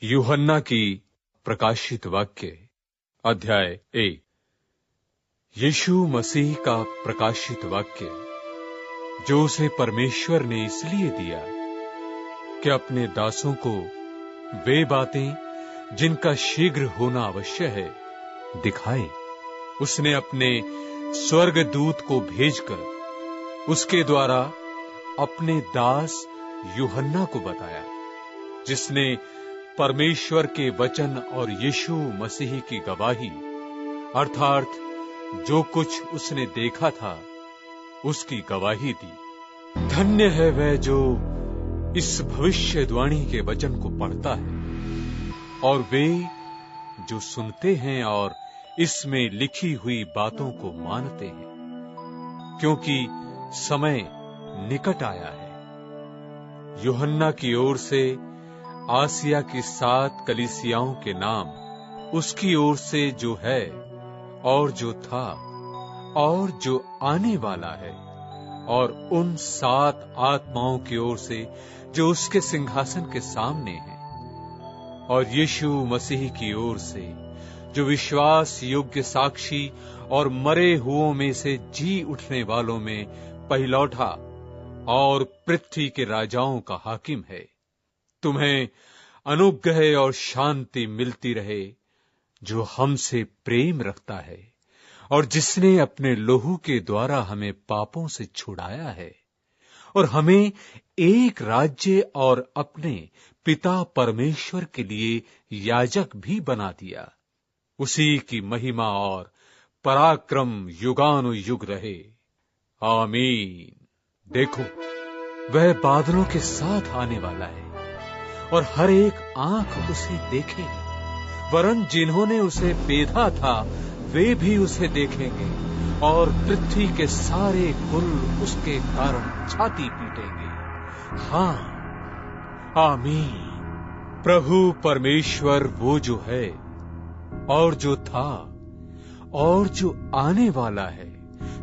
यूहन्ना की प्रकाशित वाक्य अध्याय 1। यीशु मसीह का प्रकाशित वाक्य जो उसे परमेश्वर ने इसलिए दिया कि अपने दासों को वे बातें जिनका शीघ्र होना अवश्य है दिखाए। उसने अपने स्वर्गदूत को भेजकर उसके द्वारा अपने दास यूहन्ना को बताया, जिसने परमेश्वर के वचन और यीशु मसीह की गवाही अर्थात जो कुछ उसने देखा था उसकी गवाही दी। धन्य है वह जो इस भविष्यवाणी के वचन को पढ़ता है और वे जो सुनते हैं और इसमें लिखी हुई बातों को मानते हैं, क्योंकि समय निकट आया है। यूहन्ना की ओर से आसिया की 7 कलीसियाओं के नाम, उसकी ओर से जो है और जो था और जो आने वाला है, और उन 7 आत्माओं की ओर से जो उसके सिंहासन के सामने है, और यीशु मसीह की ओर से जो विश्वास योग्य साक्षी और मरे हुओं में से जी उठने वालों में पहिलौठा और पृथ्वी के राजाओं का हाकिम है। तुम्हें अनुग्रह और शांति मिलती रहे जो हमसे प्रेम रखता है और जिसने अपने लहू के द्वारा हमें पापों से छुड़ाया है और हमें एक राज्य और अपने पिता परमेश्वर के लिए याजक भी बना दिया। उसी की महिमा और पराक्रम युगानुयुग रहे। आमीन। देखो, वह बादलों के साथ आने वाला है और हर एक आंख उसे देखेगी, वरन जिन्होंने उसे बेधा था वे भी उसे देखेंगे और पृथ्वी के सारे कुल उसके कारण छाती पीटेंगे। हाँ, आमीन। प्रभु परमेश्वर वो जो है और जो था और जो आने वाला है,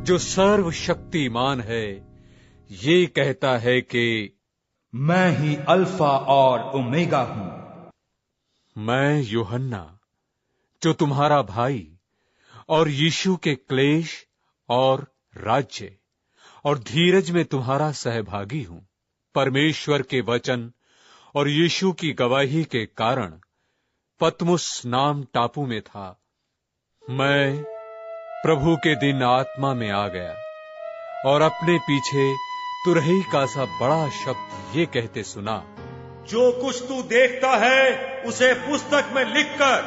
जो सर्वशक्तिमान है, ये कहता है कि मैं ही अल्फा और ओमेगा हूं। मैं यूहन्ना, जो तुम्हारा भाई और यीशु के क्लेश और राज्य और धीरज में तुम्हारा सहभागी हूं, परमेश्वर के वचन और यीशु की गवाही के कारण पतमुस नाम टापू में था। मैं प्रभु के दिन आत्मा में आ गया और अपने पीछे तुरही का सा बड़ा शब्द ये कहते सुना, जो कुछ तू देखता है उसे पुस्तक में लिखकर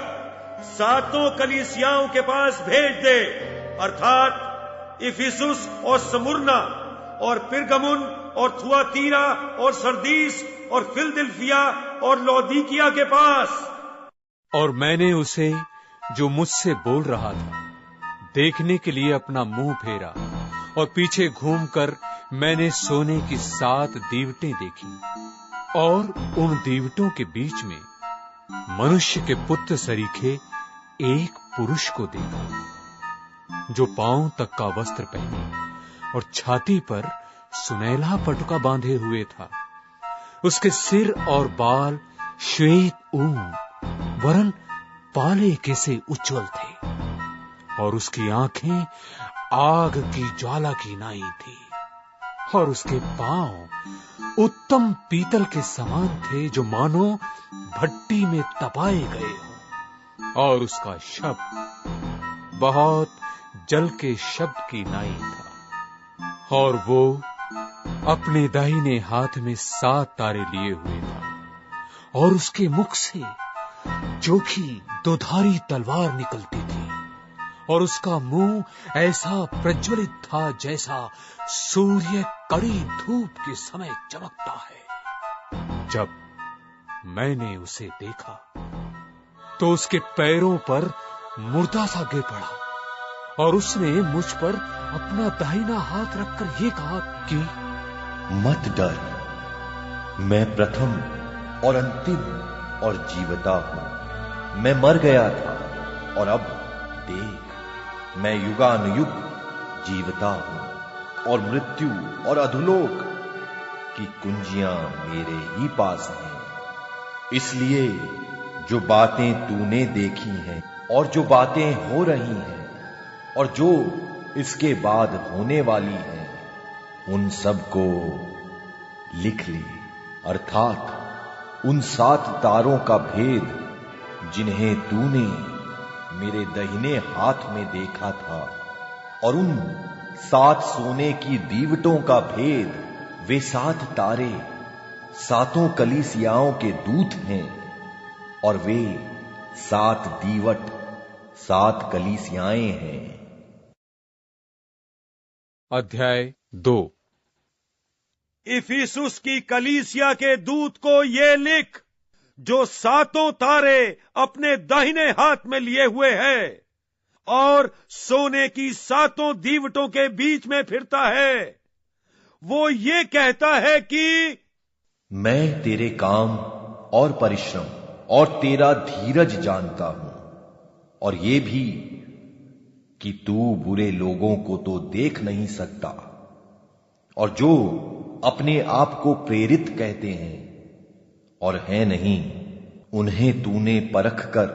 7 कलीसियाओं के पास भेज दे, अर्थात इफिसुस और स्मुर्ना और पिरगमुन और थुआतीरा और सरदीस और फिलदिल्फिया और लौदीकिया के पास। और मैंने उसे जो मुझसे बोल रहा था देखने के लिए अपना मुंह फेरा और पीछे घूमकर मैंने सोने की 7 दीवटें देखी और उन दीवटों के बीच में मनुष्य के पुत्र सरीखे एक पुरुष को देखा, जो पांव तक का वस्त्र पहने और छाती पर सुनहला पटुका बांधे हुए था। उसके सिर और बाल श्वेत ऊन वरन पाले के से उज्जवल थे और उसकी आंखें आग की ज्वाला की नाई थी और उसके पांव उत्तम पीतल के समान थे, जो मानो भट्टी में तपाए गए हों, और उसका शब्द बहुत जल के शब्द की नाई था। और वो अपने दाहिने हाथ में 7 तारे लिए हुए था और उसके मुख से चोखी 2धारी तलवार निकलती थी और उसका मुंह ऐसा प्रज्वलित था जैसा सूर्य कड़ी धूप के समय चमकता है। जब मैंने उसे देखा तो उसके पैरों पर मुर्दा सा गिर पड़ा और उसने मुझ पर अपना दाहिना हाथ रखकर ये कहा कि मत डर, मैं प्रथम और अंतिम और जीवता हूं। मैं मर गया था और अब देख, मैं युगानुयुग जीवता हूं और मृत्यु और अधोलोक की कुंजियां मेरे ही पास हैं। इसलिए जो बातें तूने देखी हैं और जो बातें हो रही हैं और जो इसके बाद होने वाली हैं, उन सब को लिख ले, अर्थात उन 7 तारों का भेद जिन्हें तूने मेरे दाहिने हाथ में देखा था, और उन 7 सोने की दीवटों का भेद। वे 7 तारे 7 कलीसियाओं के दूत हैं, और वे 7 दीवट 7 कलीसियाएं हैं। अध्याय 2। इफिसुस की कलीसिया के दूत को ये लिख, जो 7 तारे अपने दाहिने हाथ में लिए हुए है और सोने की 7 दीवटों के बीच में फिरता है। वो ये कहता है कि मैं तेरे काम और परिश्रम और तेरा धीरज जानता हूं, और ये भी कि तू बुरे लोगों को तो देख नहीं सकता, और जो अपने आप को प्रेरित कहते हैं और हैं नहीं, उन्हें तूने परख कर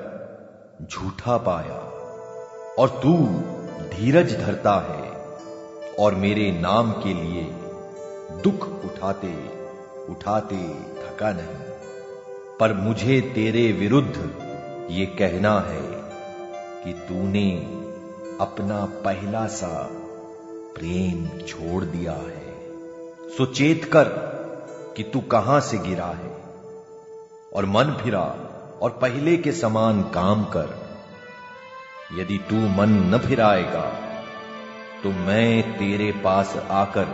झूठा पाया। और तू धीरज धरता है और मेरे नाम के लिए दुख उठाते उठाते थका नहीं। पर मुझे तेरे विरुद्ध ये कहना है कि तूने अपना पहला सा प्रेम छोड़ दिया है। सो चेत कर कि तू कहां से गिरा है, और मन फिरा और पहले के समान काम कर। यदि तू मन न फिराएगा तो मैं तेरे पास आकर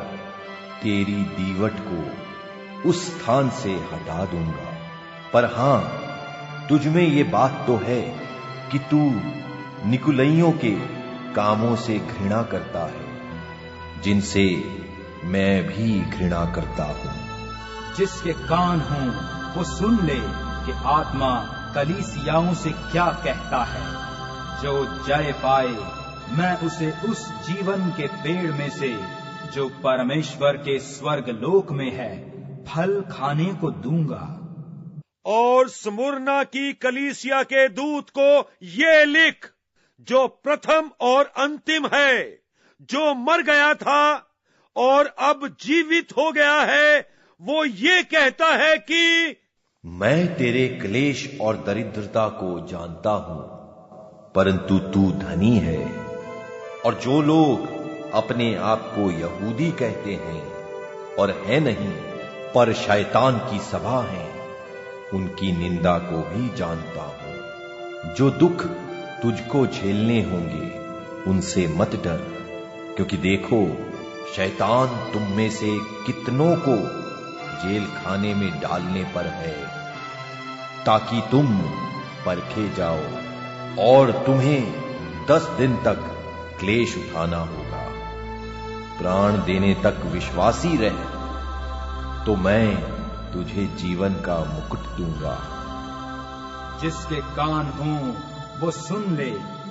तेरी दीवट को उस स्थान से हटा दूंगा। पर हां, तुझ में ये बात तो है कि तू निकुलइयों के कामों से घृणा करता है, जिनसे मैं भी घृणा करता हूं। जिसके कान हों वो सुन ले कि आत्मा कलीसियाओं से क्या कहता है। जो जय पाए, मैं उसे उस जीवन के पेड़ में से जो परमेश्वर के स्वर्ग लोक में है फल खाने को दूंगा। और स्मुरना की कलीसिया के दूत को ये लिख, जो प्रथम और अंतिम है, जो मर गया था और अब जीवित हो गया है, वो ये कहता है कि मैं तेरे क्लेश और दरिद्रता को जानता हूं, परंतु तू धनी है। और जो लोग अपने आप को यहूदी कहते हैं और है नहीं, पर शैतान की सभा हैं, उनकी निंदा को भी जानता हूं। जो दुख तुझको झेलने होंगे उनसे मत डर, क्योंकि देखो, शैतान तुम में से कितनों को जेल खाने में डालने पर है, ताकि तुम परखे जाओ, और तुम्हें 10 दिन तक क्लेश उठाना होगा। प्राण देने तक विश्वासी रह, तो मैं तुझे जीवन का मुकुट दूंगा। जिसके कान हों वो सुन ले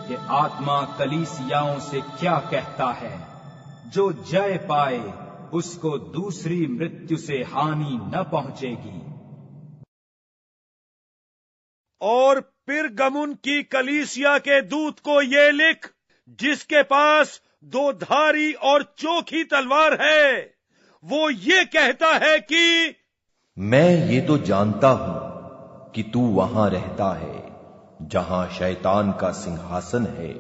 कि आत्मा कलीसियाओं से क्या कहता है। जो जय पाए उसको दूसरी मृत्यु से हानि न पहुंचेगी। और पिरगमुन की कलीसिया के दूत को ये लिख, जिसके पास 2 धारी और चोखी तलवार है, वो ये कहता है कि मैं ये तो जानता हूं कि तू वहां रहता है जहां शैतान का सिंहासन है,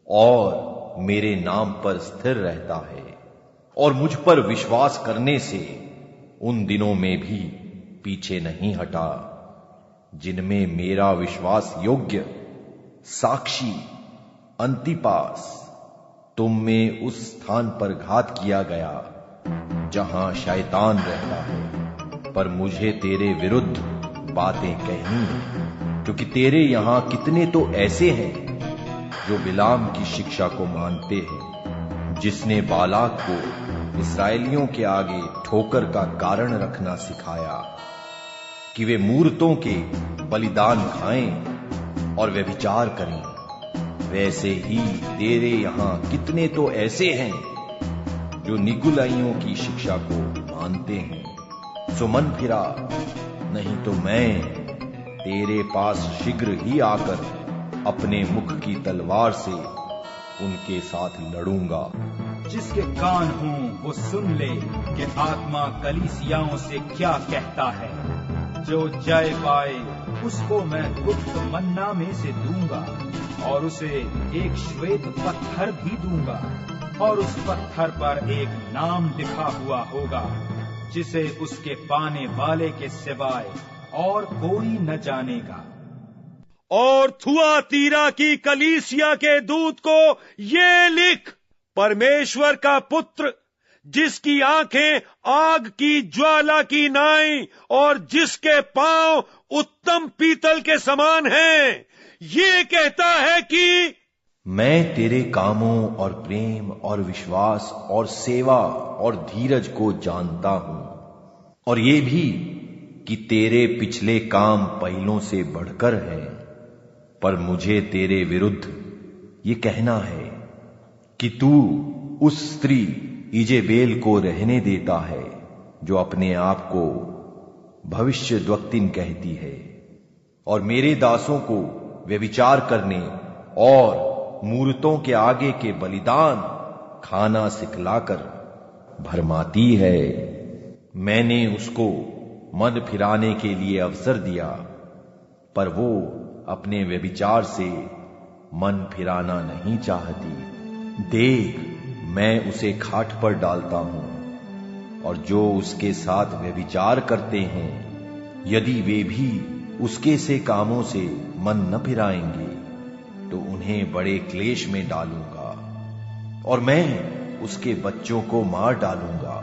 और मेरे नाम पर स्थिर रहता है, और मुझ पर विश्वास करने से उन दिनों में भी पीछे नहीं हटा, जिनमें मेरा विश्वास योग्य साक्षी अंतिपास तुम में उस स्थान पर घात किया गया जहां शैतान रहता है। पर मुझे तेरे विरुद्ध बातें कहनी है, क्योंकि तेरे यहां कितने तो ऐसे हैं जो बिलाम की शिक्षा को मानते हैं, जिसने बालाक को इस्राएलियों के आगे ठोकर का कारण रखना सिखाया कि वे मूर्तों के बलिदान खाएं और व्यभिचार करें। वैसे ही तेरे यहां कितने तो ऐसे हैं जो निकुलाइयों की शिक्षा को मानते हैं। सो मन फिरा, नहीं तो मैं तेरे पास शीघ्र ही आकर अपने मुख की तलवार से उनके साथ लड़ूंगा। जिसके कान हों वो सुन ले कि आत्मा कलीसियाओं से क्या कहता है। जो जय पाए उसको मैं गुप्त मन्ना में से दूंगा और उसे एक श्वेत पत्थर भी दूंगा और उस पत्थर पर एक नाम लिखा हुआ होगा जिसे उसके पाने वाले के सिवाय और कोई न जानेगा। और थुआतीरा की कलीसिया के दूत को ये लिख, परमेश्वर का पुत्र जिसकी आंखें आग की ज्वाला की नाई और जिसके पांव उत्तम पीतल के समान हैं, ये कहता है कि मैं तेरे कामों और प्रेम और विश्वास और सेवा और धीरज को जानता हूं, और ये भी कि तेरे पिछले काम पहलों से बढ़कर हैं। पर मुझे तेरे विरुद्ध ये कहना है कि तू उस स्त्री इजेबेल को रहने देता है जो अपने आप को भविष्यद्वक्तिन कहती है और मेरे दासों को व्यभिचार करने और मूर्तों के आगे के बलिदान खाना सिखलाकर भरमाती है। मैंने उसको मन फिराने के लिए अवसर दिया, पर वो अपने व्यभिचार से मन फिराना नहीं चाहती। देख, मैं उसे खाट पर डालता हूं, और जो उसके साथ व्यभिचार करते हैं, यदि वे भी उसके से कामों से मन न फिराएंगे, तो उन्हें बड़े क्लेश में डालूंगा, और मैं उसके बच्चों को मार डालूंगा।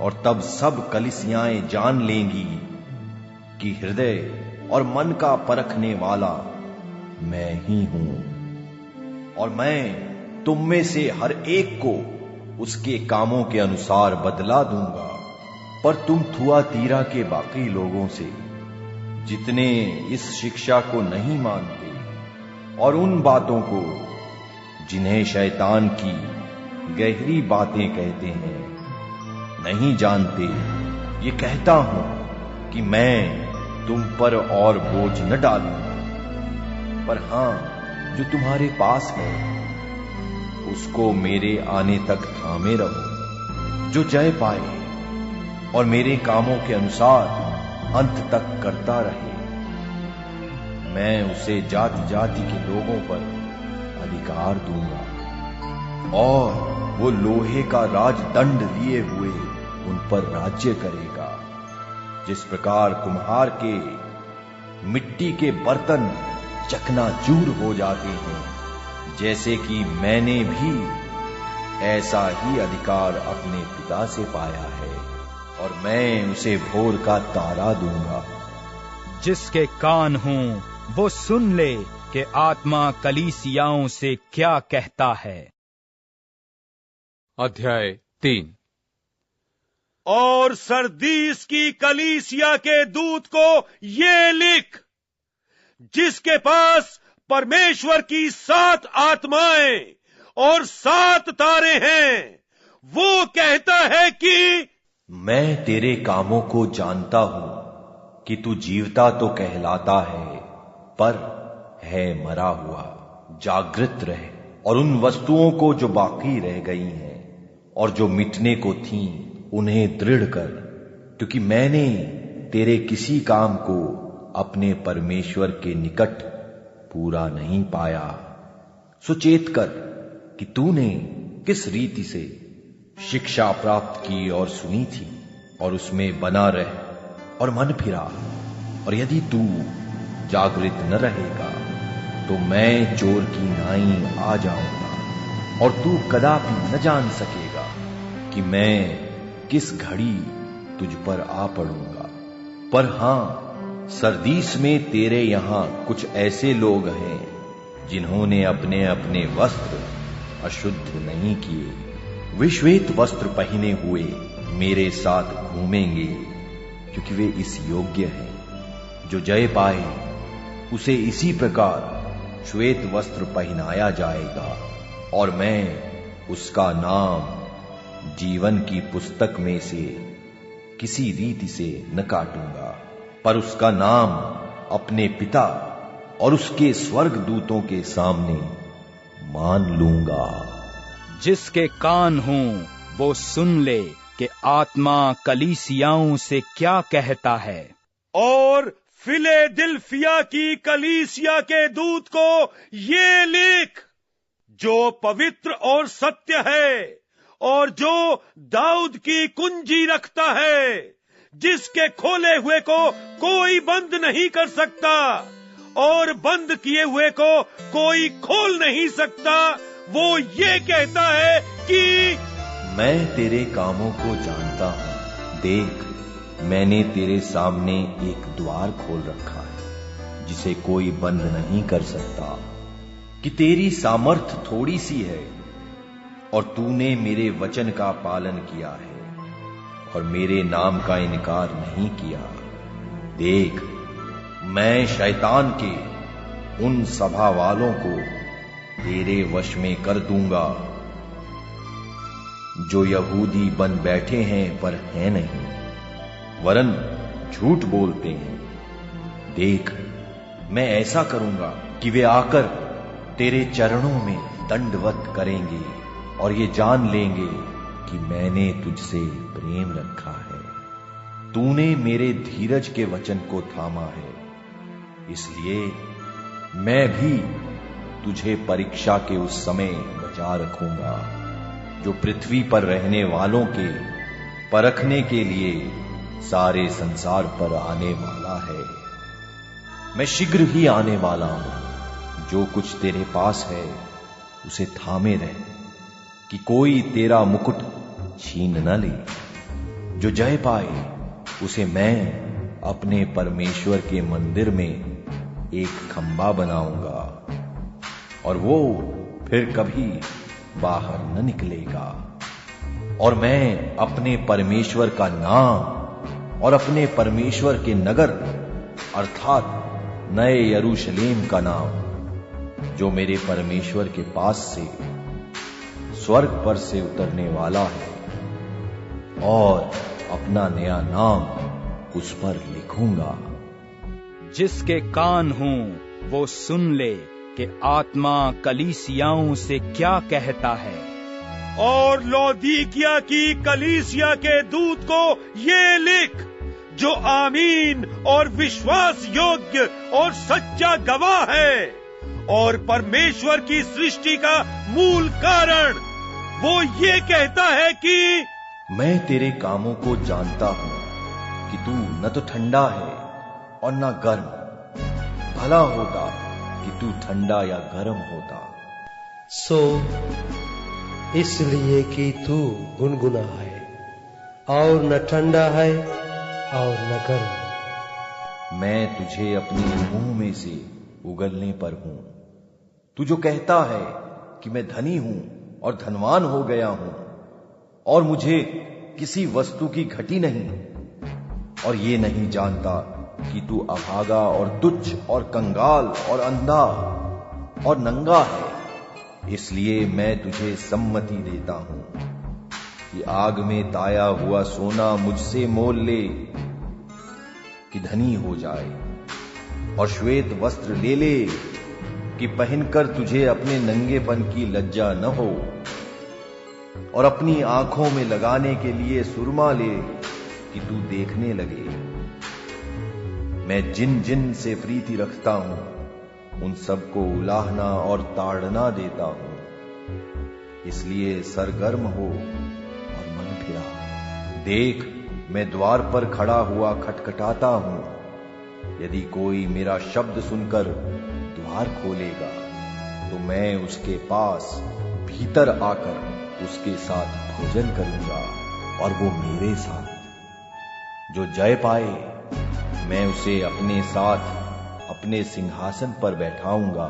और तब सब कलीसियाएं जान लेंगी कि हृदय और मन का परखने वाला मैं ही हूं, और मैं तुम में से हर एक को उसके कामों के अनुसार बदला दूंगा। पर तुम थुआतीरा के बाकी लोगों से, जितने इस शिक्षा को नहीं मानते और उन बातों को जिन्हें शैतान की गहरी बातें कहते हैं, नहीं जानते, ये कहता हूं कि मैं तुम पर और बोझ न डालूंगा। पर हां, जो तुम्हारे पास है उसको मेरे आने तक थामे रहो। जो जय पाए और मेरे कामों के अनुसार अंत तक करता रहे, मैं उसे जाति जाति के लोगों पर अधिकार दूंगा, और वो लोहे का राजदंड लिए हुए उन पर राज्य करेगा। जिस प्रकार कुम्हार के मिट्टी के बर्तन चकनाचूर हो जाते हैं, जैसे कि मैंने भी ऐसा ही अधिकार अपने पिता से पाया है, और मैं उसे भोर का तारा दूंगा। जिसके कान हों वो सुन ले कि आत्मा कलीसियाओं से क्या कहता है। अध्याय 3। और सरदीस की कलीसिया के दूत को ये लिख, जिसके पास परमेश्वर की 7 आत्माएं और 7 तारे हैं, वो कहता है कि मैं तेरे कामों को जानता हूं कि तू जीवता तो कहलाता है, पर है मरा हुआ। जागृत रहे और उन वस्तुओं को जो बाकी रह गई हैं और जो मिटने को थीं, उन्हें दृढ़ कर, क्योंकि मैंने तेरे किसी काम को अपने परमेश्वर के निकट पूरा नहीं पाया। सुचेत कर कि तूने किस रीति से शिक्षा प्राप्त की और सुनी थी, और उसमें बना रह और मन फिरा। और यदि तू जागृत न रहेगा तो मैं चोर की नाई आ जाऊंगा, और तू कदापि न जान सकेगा कि मैं किस घड़ी तुझ पर आ पड़ूंगा। पर हां, सरदीस में तेरे यहां कुछ ऐसे लोग हैं जिन्होंने अपने अपने वस्त्र अशुद्ध नहीं किए। वे श्वेत वस्त्र पहने हुए मेरे साथ घूमेंगे, क्योंकि वे इस योग्य हैं। जो जय पाए उसे इसी प्रकार श्वेत वस्त्र पहनाया जाएगा, और मैं उसका नाम जीवन की पुस्तक में से किसी रीति से न काटूंगा, पर उसका नाम अपने पिता और उसके स्वर्ग दूतों के सामने मान लूंगा। जिसके कान हों वो सुन ले कि आत्मा कलीसियाओं से क्या कहता है। और फिलेदिल्फिया की कलीसिया के दूत को ये लिख, जो पवित्र और सत्य है और जो दाऊद की कुंजी रखता है, जिसके खोले हुए को कोई बंद नहीं कर सकता और बंद किए हुए को कोई खोल नहीं सकता, वो ये कहता है कि मैं तेरे कामों को जानता हूं। देख, मैंने तेरे सामने एक द्वार खोल रखा है जिसे कोई बंद नहीं कर सकता, कि तेरी सामर्थ थोड़ी सी है और तूने मेरे वचन का पालन किया है और मेरे नाम का इनकार नहीं किया। देख, मैं शैतान के उन सभा वालों को तेरे वश में कर दूंगा जो यहूदी बन बैठे हैं पर हैं नहीं, वरन झूठ बोलते हैं। देख, मैं ऐसा करूंगा कि वे आकर तेरे चरणों में दंडवत करेंगे और ये जान लेंगे कि मैंने तुझसे प्रेम रखा है। तूने मेरे धीरज के वचन को थामा है, इसलिए मैं भी तुझे परीक्षा के उस समय बचा रखूंगा जो पृथ्वी पर रहने वालों के परखने के लिए सारे संसार पर आने वाला है। मैं शीघ्र ही आने वाला हूं। जो कुछ तेरे पास है उसे थामे रह, कि कोई तेरा मुकुट छीन न ले। जो जय पाए उसे मैं अपने परमेश्वर के मंदिर में एक खंबा बनाऊंगा और वो फिर कभी बाहर न निकलेगा। और मैं अपने परमेश्वर का नाम और अपने परमेश्वर के नगर अर्थात नए यरूशलेम का नाम, जो मेरे परमेश्वर के पास से स्वर्ग पर से उतरने वाला है, और अपना नया नाम उस पर लिखूंगा। जिसके कान हों वो सुन ले कि आत्मा कलीसियाओं से क्या कहता है। और लौदीकिया की कलीसिया के दूत को ये लिख, जो आमीन और विश्वास योग्य और सच्चा गवाह है और परमेश्वर की सृष्टि का मूल कारण, वो ये कहता है कि मैं तेरे कामों को जानता हूं कि तू न तो ठंडा है और न गर्म। भला होता कि तू ठंडा या गर्म होता। सो इसलिए कि तू गुनगुना है और न ठंडा है और न गर्म, मैं तुझे अपने मुंह में से उगलने पर हूं। तू जो कहता है कि मैं धनी हूं और धनवान हो गया हूं और मुझे किसी वस्तु की घटी नहीं, और ये नहीं जानता कि तू अभागा और तुच्छ और कंगाल और अंधा और नंगा है, इसलिए मैं तुझे सम्मति देता हूं कि आग में ताया हुआ सोना मुझसे मोल ले कि धनी हो जाए, और श्वेत वस्त्र ले ले कि पहनकर तुझे अपने नंगेपन की लज्जा न हो, और अपनी आंखों में लगाने के लिए सुरमा ले कि तू देखने लगे। मैं जिन जिन से प्रीति रखता हूं उन सबको उलाहना और ताड़ना देता हूं, इसलिए सरगर्म हो और मन फिरा। देख, मैं द्वार पर खड़ा हुआ खटखटाता हूं। यदि कोई मेरा शब्द सुनकर द्वार खोलेगा तो मैं उसके पास भीतर आकर उसके साथ भोजन करूंगा और वो मेरे साथ। जो जय पाए मैं उसे अपने साथ अपने सिंहासन पर बैठाऊंगा,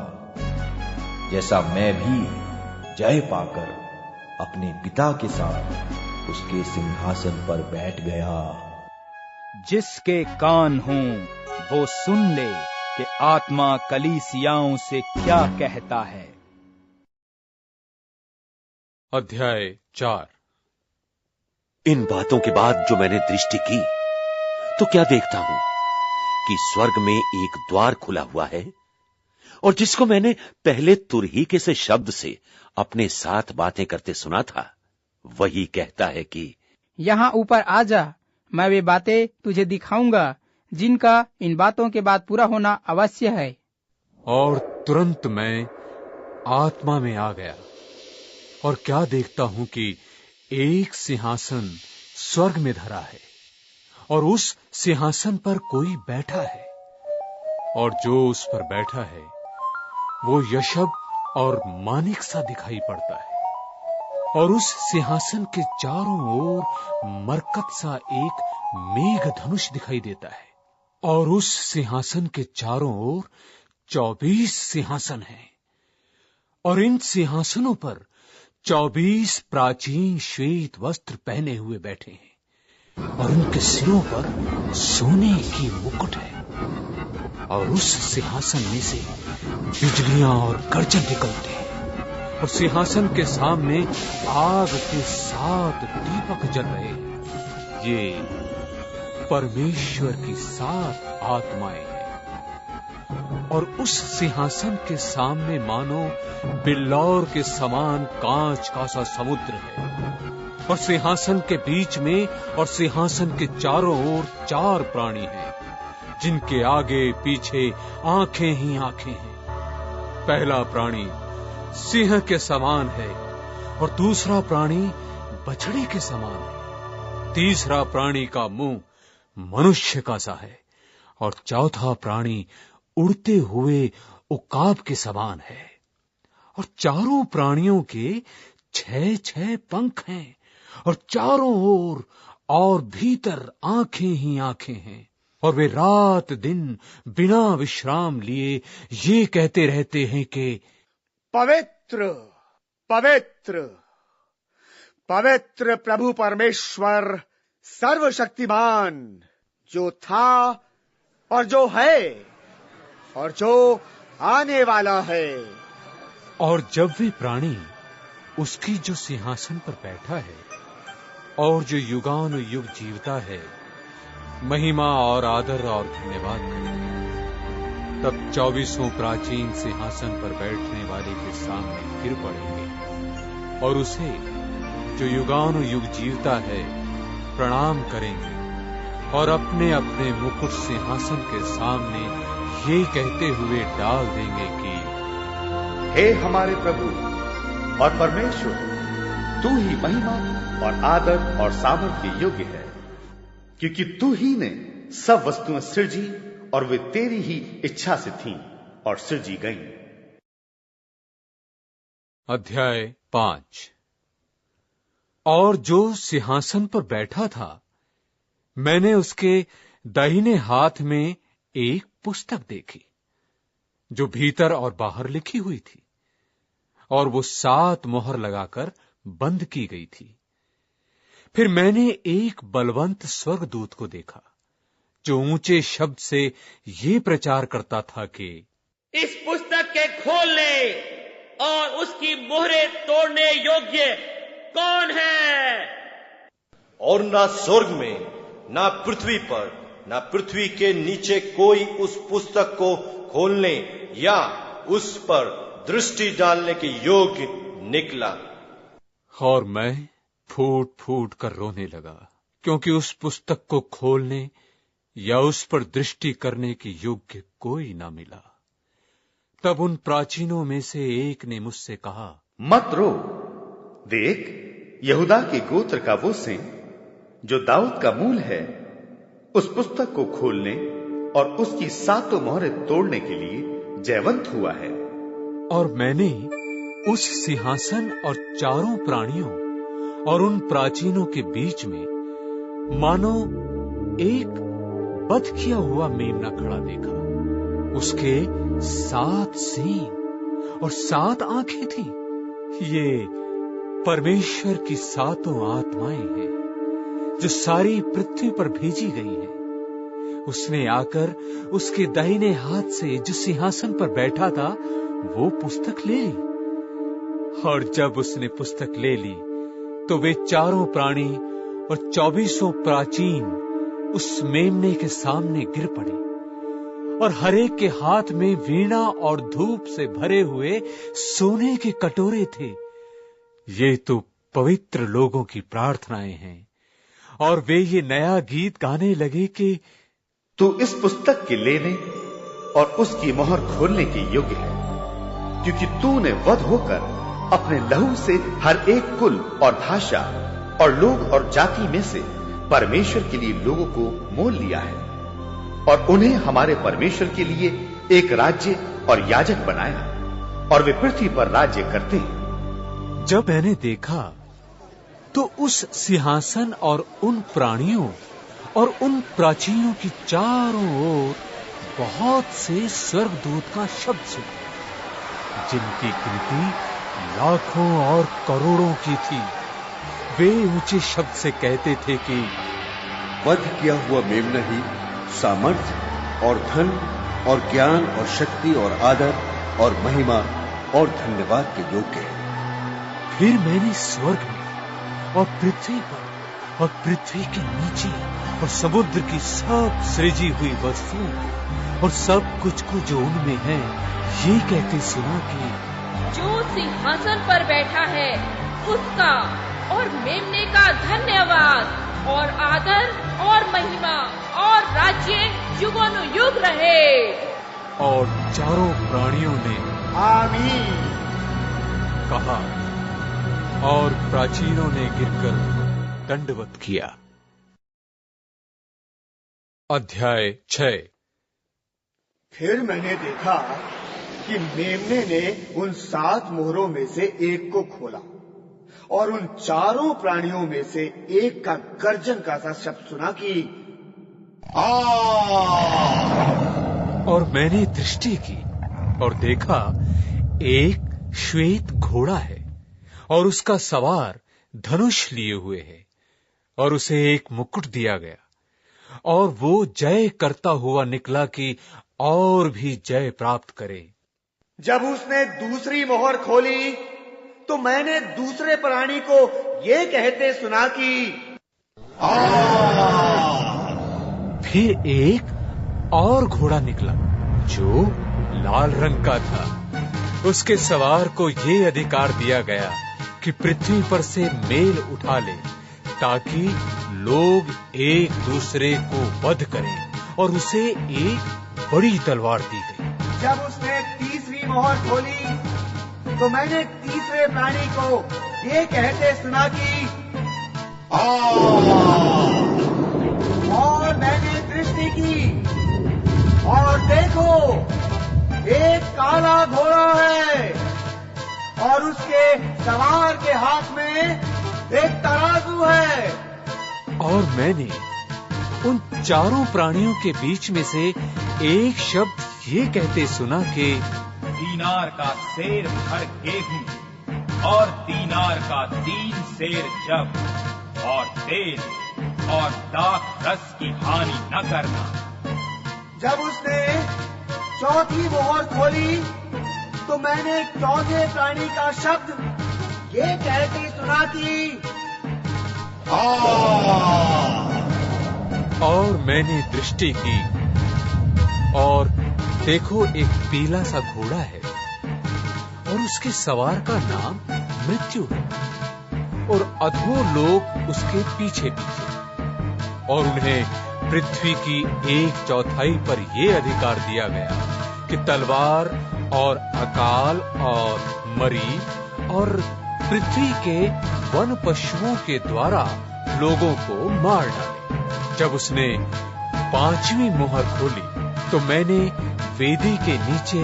जैसा मैं भी जय पाकर अपने पिता के साथ उसके सिंहासन पर बैठ गया। जिसके कान हों वो सुन ले कि आत्मा कलीसियाओं से क्या कहता है। अध्याय 4। इन बातों के बाद जो मैंने दृष्टि की तो क्या देखता हूं कि स्वर्ग में एक द्वार खुला हुआ है और जिसको मैंने पहले तुरहीके से शब्द से अपने साथ बातें करते सुना था, वही कहता है कि यहाँ ऊपर आ जा, मैं वे बातें तुझे दिखाऊंगा जिनका इन बातों के बाद पूरा होना अवश्य है। और तुरंत मैं आत्मा में आ गया और क्या देखता हूं कि एक सिंहासन स्वर्ग में धरा है और उस सिंहासन पर कोई बैठा है, और जो उस पर बैठा है वो यशब और मानिक सा दिखाई पड़ता है, और उस सिंहासन के चारों ओर मरकत सा एक मेघ धनुष दिखाई देता है, और उस सिंहासन के चारों ओर 24 सिंहासन हैं, और इन सिंहासनों पर 24 प्राचीन श्वेत वस्त्र पहने हुए बैठे हैं, और उनके सिरों पर सोने की मुकुट है, और उस सिंहासन में से बिजलियां और गर्जन निकलते हैं, और सिंहासन के सामने आग के 7 दीपक जल रहे हैं। ये परमेश्वर की 7 आत्माएं हैं, और उस सिंहासन के सामने मानो बिल्लौर के समान कांच का सा समुद्र है, और सिंहासन के बीच में और सिंहासन के चारों ओर 4 प्राणी हैं, जिनके आगे पीछे आंखें ही आंखें हैं। पहला प्राणी सिंह के समान है, और दूसरा प्राणी बछड़े के समान है, तीसरा प्राणी का मुंह मनुष्य का सा है, और चौथा प्राणी उड़ते हुए उकाब के समान है, और चारों प्राणियों के 6-6 पंख हैं, और चारों ओर और भीतर आंखें ही आंखें हैं, और वे रात दिन बिना विश्राम लिए ये कहते रहते हैं कि पवित्र पवित्र पवित्र प्रभु परमेश्वर सर्वशक्तिमान, जो था और जो है और जो आने वाला है। और जब वे प्राणी उसकी जो सिंहासन पर बैठा है और जो युगानुयुग जीवता है महिमा और आदर और धन्यवाद करें, तब 24 प्राचीन सिंहासन पर बैठने वाले के सामने गिर पड़ेंगे और उसे जो युगानुयुग जीवता है प्रणाम करेंगे, और अपने अपने मुकुट सिंहासन के सामने ये कहते हुए डाल देंगे कि हे हमारे प्रभु और परमेश्वर, तू ही महिमा और आदर और सामर्थ्य योग्य है, क्योंकि तू ही ने सब वस्तुएं सृजी और वे तेरी ही इच्छा से थीं और सृजी गईं। अध्याय 5। और जो सिंहासन पर बैठा था, मैंने उसके दाहिने हाथ में एक पुस्तक देखी जो भीतर और बाहर लिखी हुई थी, और वो 7 मोहर लगाकर बंद की गई थी। फिर मैंने एक बलवंत स्वर्गदूत को देखा जो ऊंचे शब्द से ये प्रचार करता था कि इस पुस्तक के खोलने और उसकी मोहरें तोड़ने योग्य कौन है? और ना स्वर्ग में, ना पृथ्वी पर, ना पृथ्वी के नीचे कोई उस पुस्तक को खोलने या उस पर दृष्टि डालने के योग्य निकला। और मैं फूट फूट कर रोने लगा, क्योंकि उस पुस्तक को खोलने या उस पर दृष्टि करने के योग्य कोई ना मिला। तब उन प्राचीनों में से एक ने मुझसे कहा, मत रो, देख, यहूदा के गोत्र का वो सिंह जो दाऊद का मूल है, उस पुस्तक को खोलने और उसकी 7 मोहरें तोड़ने के लिए जयवंत हुआ है। और मैंने उस सिंहासन और चारों प्राणियों और उन प्राचीनों के बीच में मानो एक बध किया हुआ मेमना खड़ा देखा। उसके 7 सींग और 7 आंखें थीं। ये परमेश्वर की 7 आत्माएं हैं जो सारी पृथ्वी पर भेजी गई हैं। उसने आकर उसके दाहिने हाथ से जो सिंहासन पर बैठा था वो पुस्तक ले ली, और जब उसने पुस्तक ले ली तो वे चारों प्राणी और 24 प्राचीन उस मेमने के सामने गिर पड़े और हर एक के हाथ में वीणा और धूप से भरे हुए सोने के कटोरे थे। ये तो पवित्र लोगों की प्रार्थनाएं हैं। और वे ये नया गीत गाने लगे कि तू इस पुस्तक के लेने और उसकी मोहर खोलने के योग्य है, क्योंकि तूने वध होकर अपने लहू से हर एक कुल और भाषा और लोग और जाति में से परमेश्वर के लिए लोगों को मोल लिया है और उन्हें हमारे परमेश्वर के लिए एक राज्य और याजक बनाया, और वे पृथ्वी पर राज्य करते हैं। जब मैंने देखा तो उस सिंहासन और उन प्राणियों और उन प्राचीनों की चारों ओर बहुत से स्वर्गदूत का शब्द सुना, जिनकी गिनती लाखों और करोड़ों की थी। वे ऊंचे शब्द से कहते थे कि वध किया हुआ मेमना ही सामर्थ्य और धन और ज्ञान और शक्ति और आदर और महिमा और धन्यवाद के योग्य है। फिर मैंने स्वर्ग में और पृथ्वी पर और पृथ्वी के नीचे और समुद्र की सब सृजी हुई वस्तुओं और सब कुछ को जो उनमें है ये कहते सुना कि जो सिंहासन पर बैठा है उसका और मेमने का धन्यवाद और आदर और महिमा और राज्य युगानुयुग रहे। और चारों प्राणियों ने आमीन कहा, और प्राचीनों ने गिरकर दंडवत किया। अध्याय 6। फिर मैंने देखा कि मेमने ने उन 7 मोहरों में से एक को खोला और उन चारों प्राणियों में से एक का गर्जन का सा शब्द सुना कि आ! और मैंने दृष्टि की और देखा एक श्वेत घोड़ा है और उसका सवार धनुष लिए हुए है और उसे एक मुकुट दिया गया और वो जय करता हुआ निकला कि और भी जय प्राप्त करे। जब उसने दूसरी मोहर खोली तो मैंने दूसरे प्राणी को ये कहते सुना कि फिर एक और घोड़ा निकला जो लाल रंग का था। उसके सवार को ये अधिकार दिया गया कि पृथ्वी पर से मेल उठा ले, ताकि लोग एक दूसरे को वध करें, और उसे एक बड़ी तलवार दी गई। जब उसने तीसरी मोहर खोली तो मैंने तीसरे प्राणी को ये कहते सुना कि और मैंने दृष्टि की और देखो एक काला घोड़ा है और उसके सवार के हाथ में एक तराजू है। और मैंने उन चारों प्राणियों के बीच में से एक शब्द ये कहते सुना कि दीनार का सेर भर गेहूं और दीनार का 3 सेर जब और तेल और दाख रस की हानि न करना। जब उसने चौथी मोहर खोली तो मैंने चौथे प्राणी का शब्द ये कहते सुना कि और मैंने दृष्टि की और देखो एक पीला सा घोड़ा है और उसके सवार का नाम मृत्यु है और अधो लोग उसके पीछे पीछे, और उन्हें पृथ्वी की 1/4 पर यह अधिकार दिया गया कि तलवार और अकाल और मरी और पृथ्वी के वन पशुओं के द्वारा लोगों को मार डाले। जब उसने 5वीं मोहर खोली तो मैंने वेदी के नीचे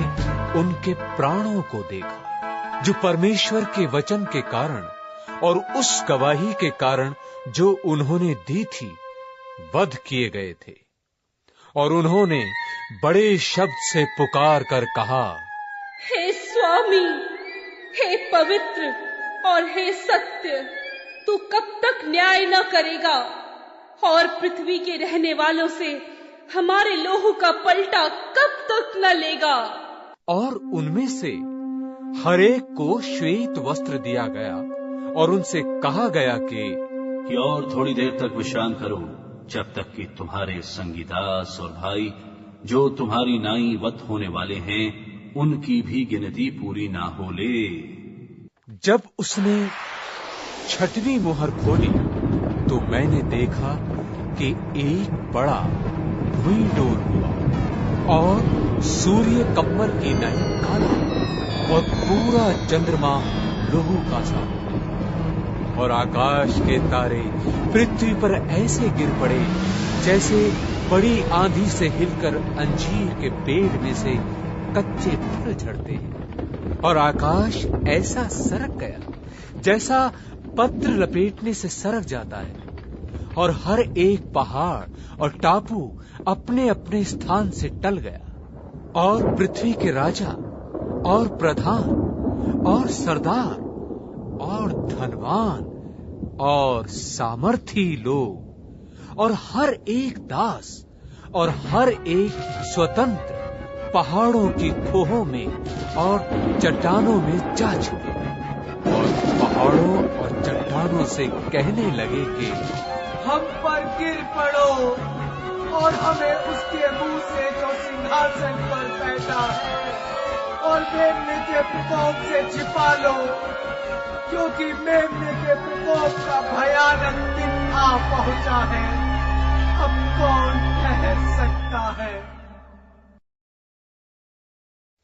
उनके प्राणों को देखा, जो परमेश्वर के वचन के कारण और उस गवाही के कारण जो उन्होंने दी थी वध किए गए थे। और उन्होंने बड़े शब्द से पुकार कर कहा, हे स्वामी, हे पवित्र और हे सत्य, तू कब तक न्याय न करेगा और पृथ्वी के रहने वालों से हमारे लोहू का पलटा कब तक न लेगा। और उनमें से हर एक को श्वेत वस्त्र दिया गया और उनसे कहा गया कि और थोड़ी देर तक विश्राम करो, जब तक कि तुम्हारे संगीदास और भाई जो तुम्हारी नाई वत होने वाले हैं उनकी भी गिनती पूरी ना हो ले। जब उसने छठवीं मुहर खोली तो मैंने देखा कि एक बड़ा भुईंडोर हुआ और सूर्य कमल की नई काला और पूरा चंद्रमा लोहू का सा, और आकाश के तारे पृथ्वी पर ऐसे गिर पड़े जैसे बड़ी आंधी से हिलकर अंजीर के पेड़ में से कच्चे फल झड़ते हैं, और आकाश ऐसा सरक गया जैसा पत्र लपेटने से सरक जाता है, और हर एक पहाड़ और टापू अपने अपने स्थान से टल गया, और पृथ्वी के राजा और प्रधान और सरदार और धनवान और सामर्थी लोग और हर एक दास और हर एक स्वतंत्र पहाड़ों की खोहों में और चट्टानों में जा छुपे, और पहाड़ों और चट्टानों से कहने लगे कि हम पर गिर पड़ो और हमें उसके मुंह से जो सिंहासन पर बैठा है और मेमने के प्रकोप से छिपा लो, क्योंकि मेमने के प्रकोप का भयानक दिन आ पहुंचा है। अब कौन ठहर सकता है?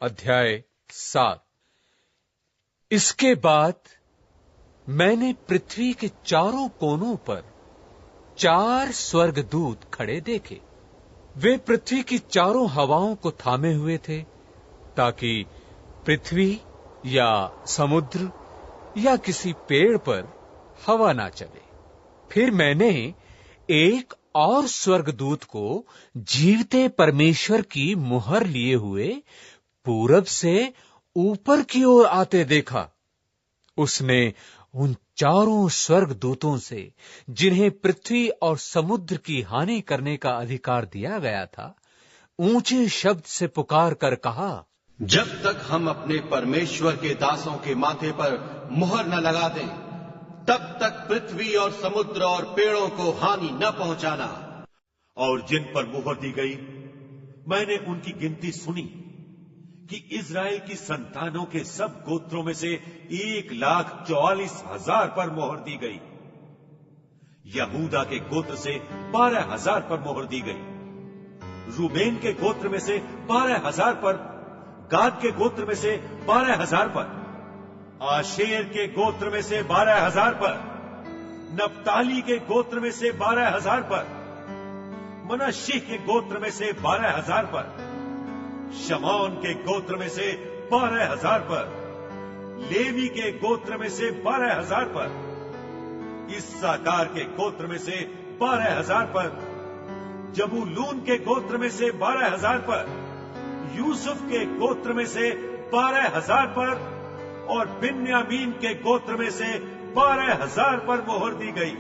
अध्याय 7। इसके बाद मैंने पृथ्वी के चारों कोनों पर 4 स्वर्गदूत खड़े देखे। वे पृथ्वी की चारों हवाओं को थामे हुए थे, ताकि पृथ्वी या समुद्र या किसी पेड़ पर हवा ना चले। फिर मैंने एक और स्वर्गदूत को जीवते परमेश्वर की मुहर लिए हुए पूरब से ऊपर की ओर आते देखा। उसने उन चारों स्वर्गदूतों से, जिन्हें पृथ्वी और समुद्र की हानि करने का अधिकार दिया गया था, ऊंचे शब्द से पुकार कर कहा, जब तक हम अपने परमेश्वर के दासों के माथे पर मुहर न लगा दें, तब तक पृथ्वी और समुद्र और पेड़ों को हानि न पहुंचाना। और जिन पर मुहर दी गई, मैंने उनकी गिनती सुनी कि इजराइल की संतानों के सब गोत्रों में से 1,44,000 पर मोहर दी गई। यहूदा के गोत्र से 12,000 पर मोहर दी गई। रूबेन के गोत्र में से 12,000 पर, गाद के गोत्र में से 12,000 पर, आशेर के गोत्र में से 12,000 पर, नप्ताली के गोत्र में से 12,000 पर, मनश्शे के गोत्र में से 12,000 पर, शमौन के गोत्र में से 12,000 पर, लेवी के गोत्र में से 12,000 पर, इस्साकार के गोत्र में से 12,000 पर, जबूलून के गोत्र में से 12,000 पर, यूसुफ के गोत्र में से 12,000 पर, और बिन्यामीन के गोत्र में से 12,000 पर मोहर दी गई।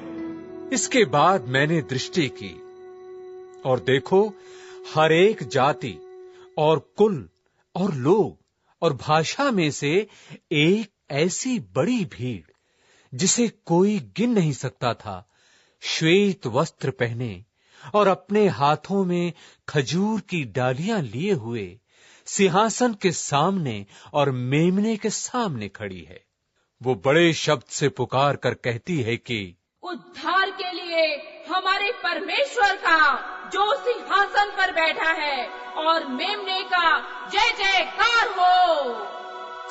इसके बाद मैंने दृष्टि की, और देखो, हर एक जाति और कुल और लोग और भाषा में से एक ऐसी बड़ी भीड़, जिसे कोई गिन नहीं सकता था, श्वेत वस्त्र पहने और अपने हाथों में खजूर की डालियां लिए हुए सिंहासन के सामने और मेमने के सामने खड़ी है। वो बड़े शब्द से पुकार कर कहती है कि उद्धार के लिए हमारे परमेश्वर का, जो सिंहासन पर बैठा है, और मेमने का जय जयकार हो।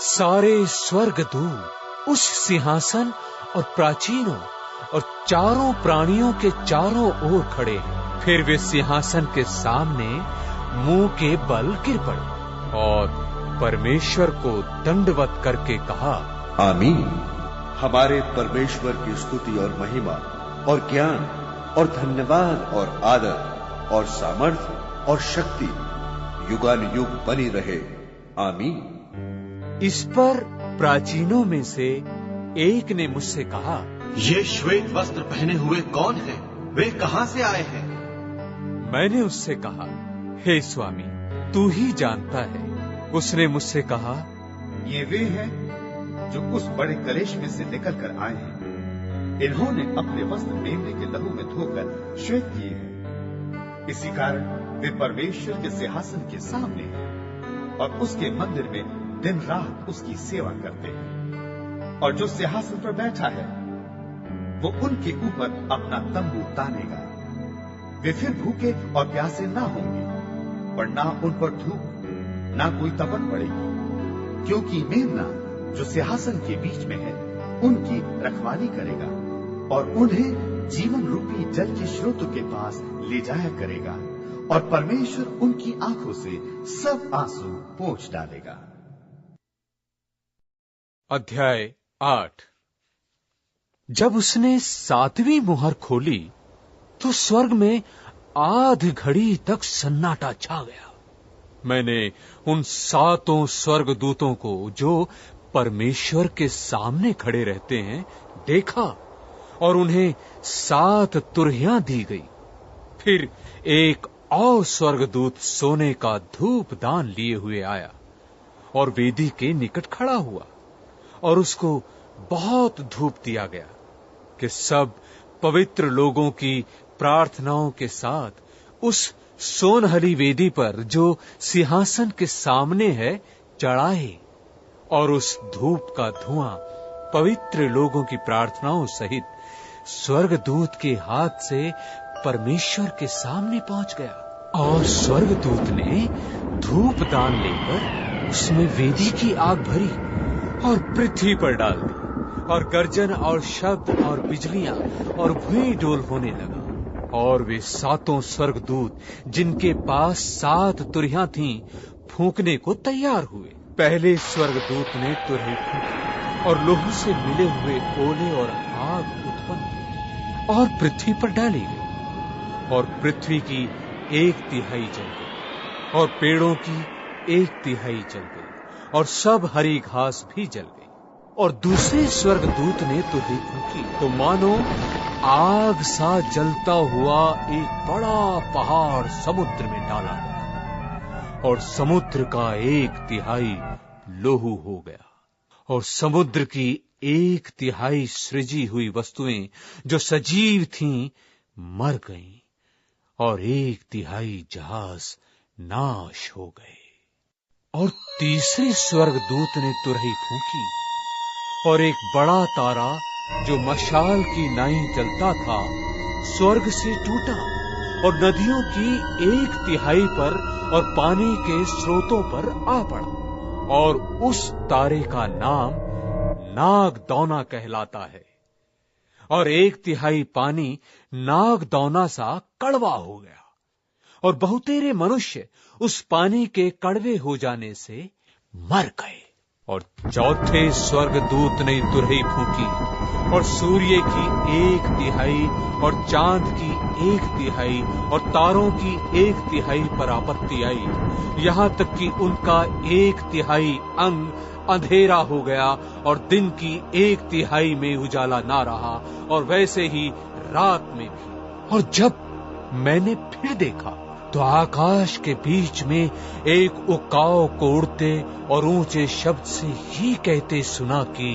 सारे स्वर्गदूत उस सिंहासन और प्राचीनों और चारों प्राणियों के चारों ओर खड़े हैं। फिर वे सिंहासन के सामने मुंह के बल गिर पड़े और परमेश्वर को दंडवत करके कहा, आमीन। हमारे परमेश्वर की स्तुति और महिमा और ज्ञान और धन्यवाद और आदर और सामर्थ्य और शक्ति युगानुयुग बनी रहे। आमीन। इस पर प्राचीनों में से एक ने मुझसे कहा, ये श्वेत वस्त्र पहने हुए कौन हैं? वे कहां से आए हैं? मैंने उससे कहा, हे स्वामी, तू ही जानता है। उसने मुझसे कहा, ये वे हैं जो उस बड़े कलेश में से निकल कर आए हैं। इन्होंने अपने वस्त्र मेमने के लहू में धोकर श्वेत किए हैं। इसी कारण वे परमेश्वर के सिंहासन के सामने हैं और उसके मंदिर में दिन रात उसकी सेवा करते हैं। और जो सिंहासन पर बैठा है वो उनके ऊपर अपना तंबू तानेगा। वे फिर भूखे और प्यासे ना होंगे और ना उन पर धूप ना कोई तपन पड़ेगी, क्योंकि मेमना जो सिंहासन के बीच में है उनकी रखवाली करेगा और उन्हें जीवन रूपी जल के स्रोतों के पास ले जाया करेगा और परमेश्वर उनकी आंखों से सब आंसू पोंछ डालेगा। अध्याय 8। जब उसने 7वीं मुहर खोली तो स्वर्ग में आधी घड़ी तक सन्नाटा छा गया। मैंने उन 7 स्वर्गदूतों को जो परमेश्वर के सामने खड़े रहते हैं देखा और उन्हें 7 तुरहियां दी गई। फिर एक और स्वर्गदूत सोने का धूप दान लिए हुए आया और वेदी के निकट खड़ा हुआ और उसको बहुत धूप दिया गया कि सब पवित्र लोगों की प्रार्थनाओं के साथ उस सोनहली वेदी पर जो सिंहासन के सामने है चढ़ाए और उस धूप का धुआं पवित्र लोगों की प्रार्थनाओं सहित स्वर्गदूत के हाथ से परमेश्वर के सामने पहुंच गया। और स्वर्गदूत ने धूप दान लेकर उसमें वेदी की आग भरी और पृथ्वी पर डाल दी और गर्जन और शब्द और बिजलियां और भूमि डोल होने लगा। और वे 7 स्वर्गदूत जिनके पास 7 तुरहियां थीं फूंकने को तैयार हुए। पहले स्वर्गदूत ने तुरही फूंकी और लोहू से मिले हुए ओले और आग उत्पन्न हुई और पृथ्वी पर डाली गई और पृथ्वी की 1/3 जल गई और पेड़ों की 1/3 जल गई और सब हरी घास भी जल गई। और दूसरे स्वर्गदूत ने तुरही फूंकी तो मानो आग सा जलता हुआ एक बड़ा पहाड़ समुद्र में डाला गया और समुद्र का 1/3 लोहू हो गया और समुद्र की 1/3 सृजी हुई वस्तुएं जो सजीव थीं मर गईं और 1/3 जहाज नाश हो गए। और तीसरे स्वर्गदूत ने तुरही फूंकी और एक बड़ा तारा जो मशाल की नाई जलता था स्वर्ग से टूटा और नदियों की 1/3 पर और पानी के स्रोतों पर आ पड़ा और उस तारे का नाम नागदौना कहलाता है। और 1/3 पानी नागदौना सा कड़वा हो गया और बहुतेरे मनुष्य उस पानी के कड़वे हो जाने से मर गए। और चौथे स्वर्गदूत ने तुरही फूंकी और सूर्य की 1/3 और चांद की 1/3 और तारों की 1/3 पर आपत्ति आई, यहाँ तक कि उनका 1/3 अंग अंधेरा हो गया और दिन की 1/3 में उजाला ना रहा और वैसे ही रात में भी। और जब मैंने फिर देखा तो आकाश के बीच में एक उकाव को उड़ते और ऊंचे शब्द से ही कहते सुना कि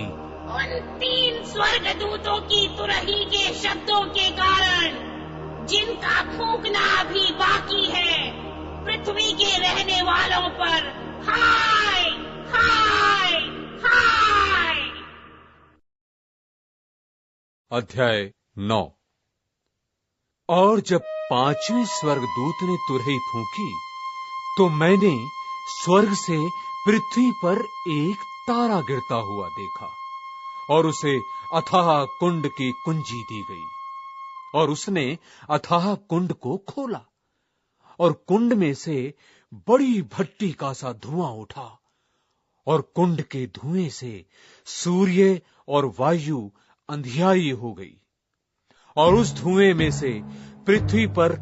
उन 3 स्वर्गदूतों की तुरही के शब्दों के कारण जिनका फूंकना अभी बाकी है पृथ्वी के रहने वालों पर हाय हाय हाय। अध्याय 9। और जब 5वें स्वर्गदूत ने तुरही फूंकी तो मैंने स्वर्ग से पृथ्वी पर एक तारा गिरता हुआ देखा और उसे अथाह कुंड की कुंजी दी गई और उसने अथाह कुंड को खोला और कुंड में से बड़ी भट्टी का सा धुआं उठा और कुंड के धुएं से सूर्य और वायु अंधियाई हो गई और उस धुएं में से पृथ्वी पर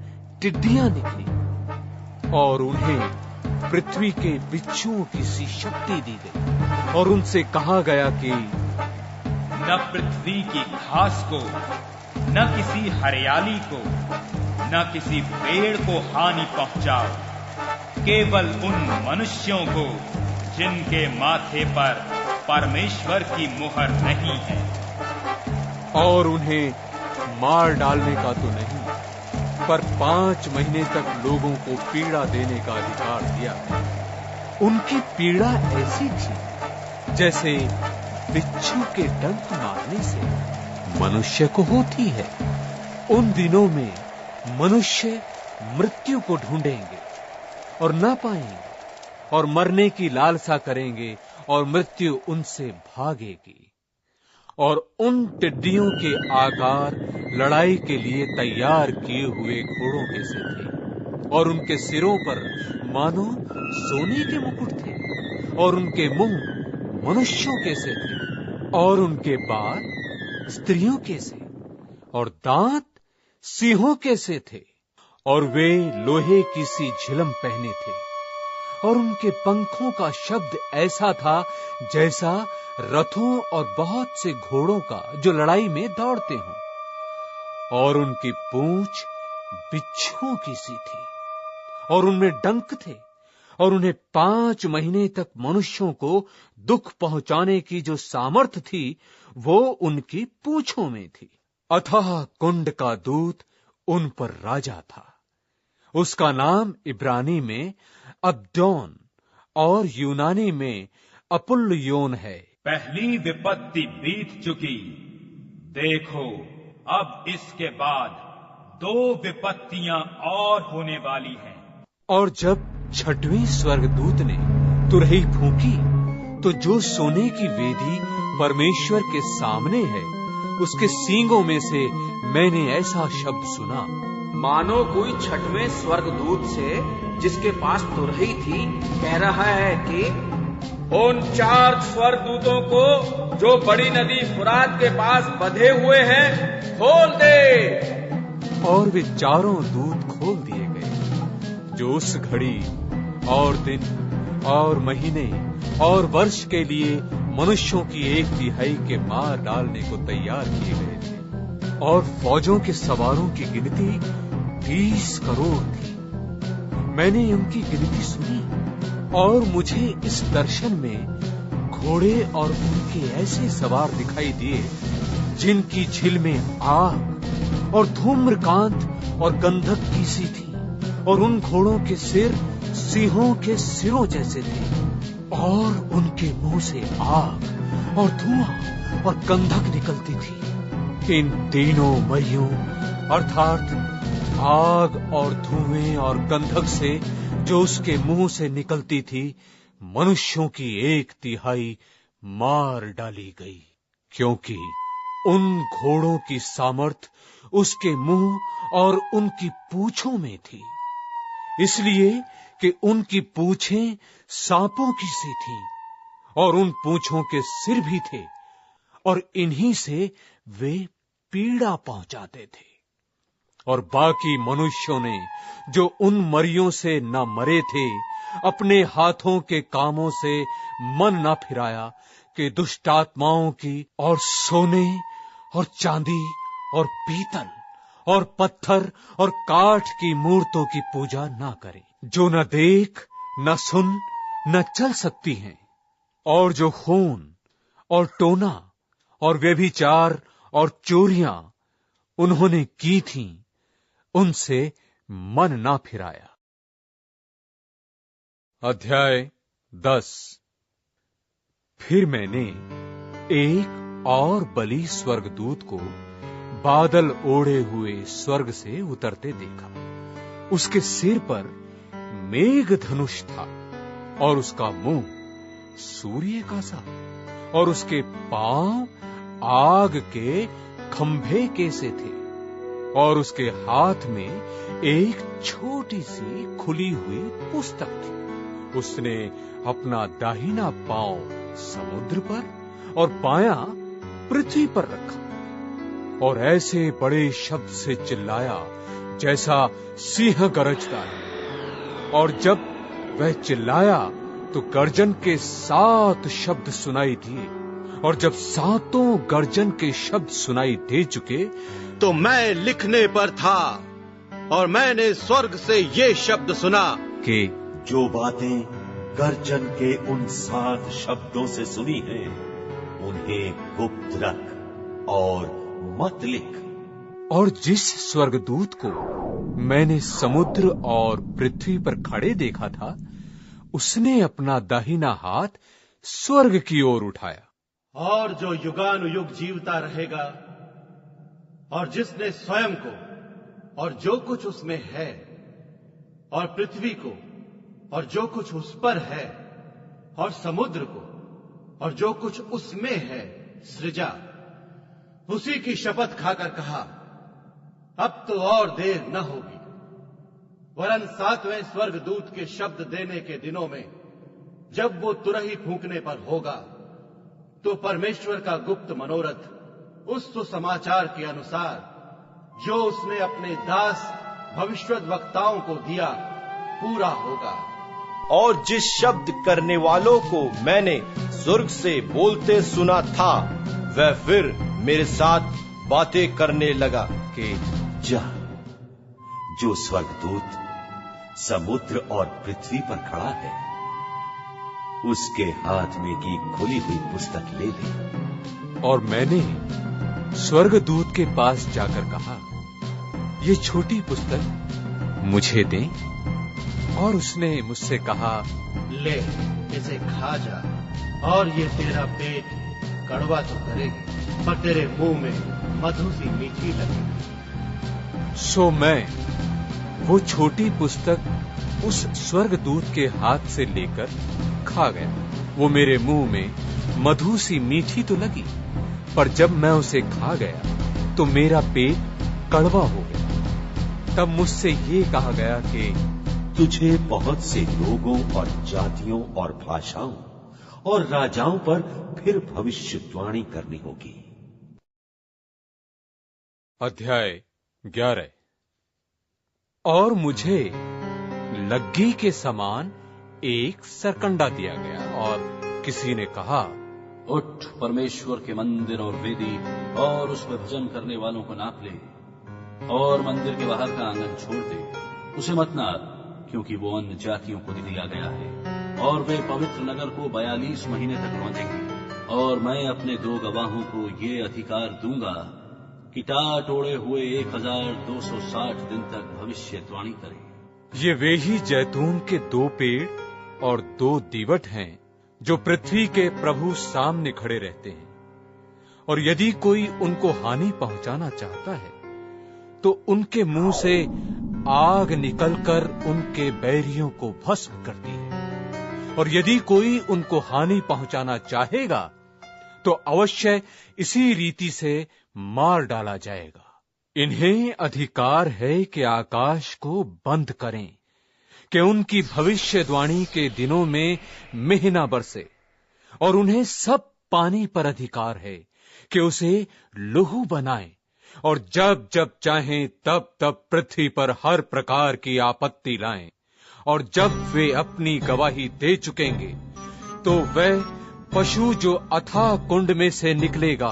टिड्डियां निकली और उन्हें पृथ्वी के बिच्छुओं की सी शक्ति दी गई और उनसे कहा गया कि न पृथ्वी की घास को न किसी हरियाली को न किसी पेड़ को हानि पहुंचाओ, केवल उन मनुष्यों को जिनके माथे पर परमेश्वर की मुहर नहीं है। और उन्हें मार डालने का तो नहीं पर 5 महीने तक लोगों को पीड़ा देने का अधिकार दिया है। उनकी पीड़ा ऐसी थी जैसे बिच्छू के डंक मारने से मनुष्य को होती है। उन दिनों में मनुष्य मृत्यु को ढूंढेंगे और ना पाएंगे और मरने की लालसा करेंगे और मृत्यु उनसे भागेगी। और उन टिड्डियों के आकार लड़ाई के लिए तैयार किए हुए घोड़ों के से थे और उनके सिरों पर मानो सोने के मुकुट थे और उनके मुंह मनुष्यों के से थे और उनके बाल स्त्रियों के से और दांत सिंहों के से थे और वे लोहे की सी झिलम पहने थे और उनके पंखों का शब्द ऐसा था जैसा रथों और बहुत से घोड़ों का जो लड़ाई में दौड़ते हों और उनकी पूंछ बिच्छुओं की सी थी और उनमें डंक थे और उन्हें 5 महीने तक मनुष्यों को दुख पहुंचाने की जो सामर्थ थी वो उनकी पूंछों में थी। अथाह कुंड का दूत उन पर राजा था। उसका नाम इब्रानी में अब्दोन और यूनानी में अपुल्योन है। पहली विपत्ति बीत चुकी, देखो अब इसके बाद 2 विपत्तियां और होने वाली हैं। और जब 6वें स्वर्गदूत ने तुरही फूंकी तो जो सोने की वेदी परमेश्वर के सामने है उसके सींगों में से मैंने ऐसा शब्द सुना, मानो कोई 6वें स्वर्गदूत से जिसके पास तुरही थी कह रहा है कि उन 4 स्वर्गदूतों को जो बड़ी नदी फुरात के पास बंधे हुए हैं खोल दे। और वे 4 दूत खोल दिए गए जो उस घड़ी और दिन और महीने और वर्ष के लिए मनुष्यों की 1/3 के मार डालने को तैयार किए गए थे। और फौजों के सवारों की गिनती 20 करोड़ थी। मैंने उनकी गिनती सुनी और मुझे इस दर्शन में घोड़े और उनके ऐसे सवार दिखाई दिए जिनकी झिल में आग और धूम्रकांत और गंधक की सी थी और उन घोड़ों के सिर सिंहों के सिरों जैसे थे और उनके मुंह से आग और धुआं और गंधक निकलती थी। इन तीनों मरियों अर्थात आग और धुएं और गंधक से जो उसके मुंह से निकलती थी मनुष्यों की 1/3 मार डाली गई, क्योंकि उन घोड़ों की सामर्थ उसके मुंह और उनकी पूंछों में थी, इसलिए कि उनकी पूंछें सांपों की सी थीं और उन पूंछों के सिर भी थे और इन्हीं से वे पीड़ा पहुंचाते थे। और बाकी मनुष्यों ने जो उन मरियों से न मरे थे अपने हाथों के कामों से मन न फिराया कि दुष्ट आत्माओं की और सोने और चांदी और पीतल और पत्थर और काठ की मूर्तों की पूजा ना करे, जो न देख न सुन न चल सकती हैं, और जो खून और टोना और व्यभिचार और चोरियां उन्होंने की थीं उनसे मन ना फिराया। अध्याय 10। फिर मैंने एक और बलि स्वर्गदूत को बादल ओढ़े हुए स्वर्ग से उतरते देखा। उसके सिर पर मेघ धनुष था और उसका मुंह सूर्य का सा और उसके पांव आग के खंभे के से थे और उसके हाथ में एक छोटी सी खुली हुई पुस्तक थी। उसने अपना दाहिना पांव समुद्र पर और बायां पृथ्वी पर रखा और ऐसे बड़े शब्द से चिल्लाया जैसा सिंह गरजता है। और जब वह चिल्लाया तो गर्जन के 7 शब्द सुनाई दिए, और जब 7 गर्जन के शब्द सुनाई दे चुके तो मैं लिखने पर था और मैंने स्वर्ग से ये शब्द सुना कि जो बातें गर्जन के उन 7 शब्दों से सुनी हैं उन्हें गुप्त रख और मत लिख, और जिस स्वर्गदूत को मैंने समुद्र और पृथ्वी पर खड़े देखा था, उसने अपना दाहिना हाथ स्वर्ग की ओर उठाया। और जो युगानुयुग जीवता रहेगा, और जिसने स्वयं को और जो कुछ उसमें है, और पृथ्वी को और जो कुछ उस पर है, और समुद्र को और जो कुछ उसमें है सृजा, उसी की शपथ खाकर कहा, अब तो और देर न होगी, वरन 7वें स्वर्गदूत के शब्द देने के दिनों में जब वो तुरही फूंकने पर होगा, तो परमेश्वर का गुप्त मनोरथ उस सुसमाचार के अनुसार जो उसने अपने दास भविष्यद्वक्ताओं को दिया पूरा होगा। और जिस शब्द करने वालों को मैंने स्वर्ग से बोलते सुना था, वह फिर मेरे साथ बातें करने लगा कि जा, जो स्वर्गदूत समुद्र और पृथ्वी पर खड़ा है, उसके हाथ में की खुली हुई पुस्तक ले ले। और मैंने स्वर्गदूत के पास जाकर कहा, ये छोटी पुस्तक मुझे दें। और उसने मुझसे कहा, ले, इसे खा जा, और ये तेरा पेट कड़वा तो करेगी, पर तेरे मुंह में मधु सी मीठी लगेगी। सो मैं वो छोटी पुस्तक उस स्वर्गदूत के हाथ से लेकर खा गया। वो मेरे मुंह में मधु सी मीठी तो लगी, पर जब मैं उसे खा गया तो मेरा पेट कड़वा हो गया। तब मुझसे ये कहा गया कि तुझे बहुत से लोगों और जातियों और भाषाओं और राजाओं पर फिर भविष्यवाणी करनी होगी। अध्याय 11। और मुझे लग्गी के समान एक सरकंडा दिया गया, और किसी ने कहा, उठ, परमेश्वर के मंदिर और वेदी और उसमें भजन करने वालों को नाप ले, और मंदिर के बाहर का आंगन छोड़ दे, उसे मत नाप, क्योंकि वो अन्य जातियों को दिया गया है, और वे पवित्र नगर को 42 महीने तक रौंदेंगे। और मैं अपने 2 गवाहों को ये अधिकार दूंगा कि टाट ओढ़े हुए 1260 दिन तक भविष्यवाणी करें। ये वे ही जैतून के 2 पेड़ और 2 दीवट हैं जो पृथ्वी के प्रभु सामने खड़े रहते हैं। और यदि कोई उनको हानि पहुंचाना चाहता है, तो उनके मुंह से आग निकलकर उनके बैरियों को भस्म करती है। और यदि कोई उनको हानि पहुंचाना चाहेगा, तो अवश्य इसी रीति से मार डाला जाएगा। इन्हें अधिकार है कि आकाश को बंद करें, कि उनकी भविष्यवाणी के दिनों में मेह न बरसे। और उन्हें सब पानी पर अधिकार है कि उसे लहू बनाएं, और जब जब चाहें तब तब पृथ्वी पर हर प्रकार की आपत्ति लाएं। और जब वे अपनी गवाही दे चुकेंगे, तो वह पशु जो अथाह कुंड में से निकलेगा,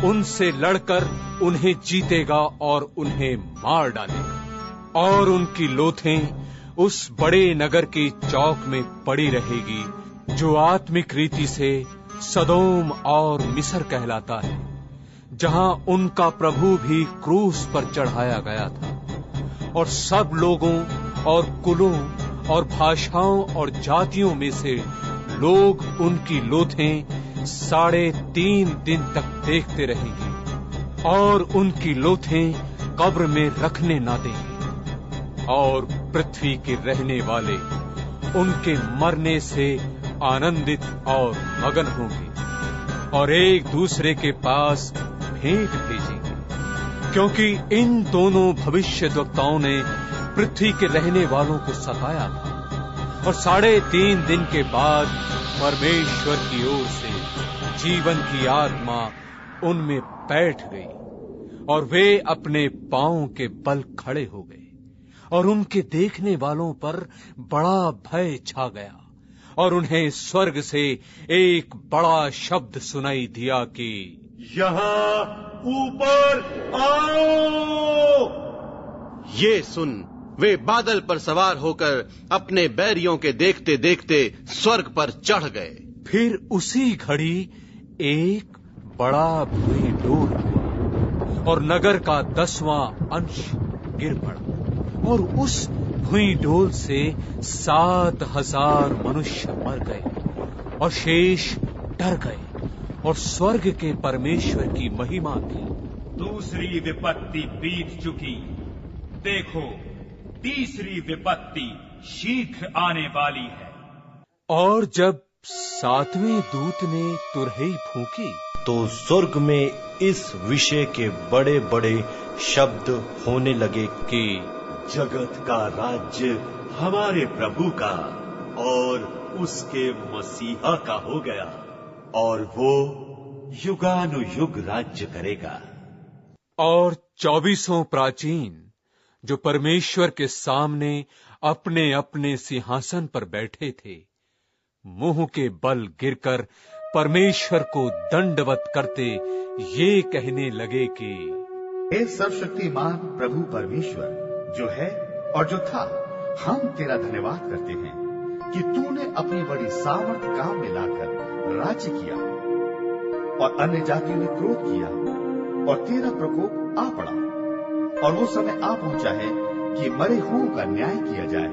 उनसे लड़कर उन्हें जीतेगा और उन्हें मार डालेगा। और उनकी लोथें उस बड़े नगर की चौक में पड़ी रहेगी, जो आत्मिक रीति से सदोम और मिस्र कहलाता है, जहां उनका प्रभु भी क्रूस पर चढ़ाया गया था। और सब लोगों और कुलों और भाषाओं और जातियों में से लोग उनकी लोथें 3.5 दिन तक देखते रहेंगे, और उनकी लोथें कब्र में रखने ना देंगे। और पृथ्वी के रहने वाले उनके मरने से आनंदित और मगन होंगे, और एक दूसरे के पास भेंट भेजेंगे, क्योंकि इन दोनों भविष्यद्वक्ताओं ने पृथ्वी के रहने वालों को सताया था। और 3.5 दिन के बाद परमेश्वर की ओर से जीवन की आत्मा उनमें बैठ गई, और वे अपने पांवों के बल खड़े हो गए। और उनके देखने वालों पर बड़ा भय छा गया, और उन्हें स्वर्ग से एक बड़ा शब्द सुनाई दिया कि यहाँ ऊपर आओ। ये सुन, वे बादल पर सवार होकर अपने बैरियों के देखते देखते स्वर्ग पर चढ़ गए। फिर उसी घड़ी एक बड़ा भूरी डोल हुआ, और नगर का 10वां अंश गिर पड़ा और उस भुई डोल से 7,000 मनुष्य मर गए और शेष डर गए और स्वर्ग के परमेश्वर की महिमा की। दूसरी विपत्ति बीत चुकी, देखो तीसरी विपत्ति शीघ्र आने वाली है। और जब 7वें दूत ने तुरही फूंकी तो स्वर्ग में इस विषय के बड़े बड़े शब्द होने लगे कि जगत का राज्य हमारे प्रभु का और उसके मसीहा का हो गया और वो युगानुयुग राज्य करेगा। और 24 प्राचीन जो परमेश्वर के सामने अपने अपने सिंहासन पर बैठे थे, मुंह के बल गिरकर परमेश्वर को दंडवत करते ये कहने लगे कि हे सर्वशक्तिमान प्रभु परमेश्वर जो है और जो था, हम तेरा धन्यवाद करते हैं कि तूने अपनी बड़ी सामर्थ काम में लाकर राज्य किया और अन्य जातियों ने क्रोध किया और तेरा प्रकोप आ पड़ा और वो समय आ पहुंचा है कि मरे हुओं का न्याय किया जाए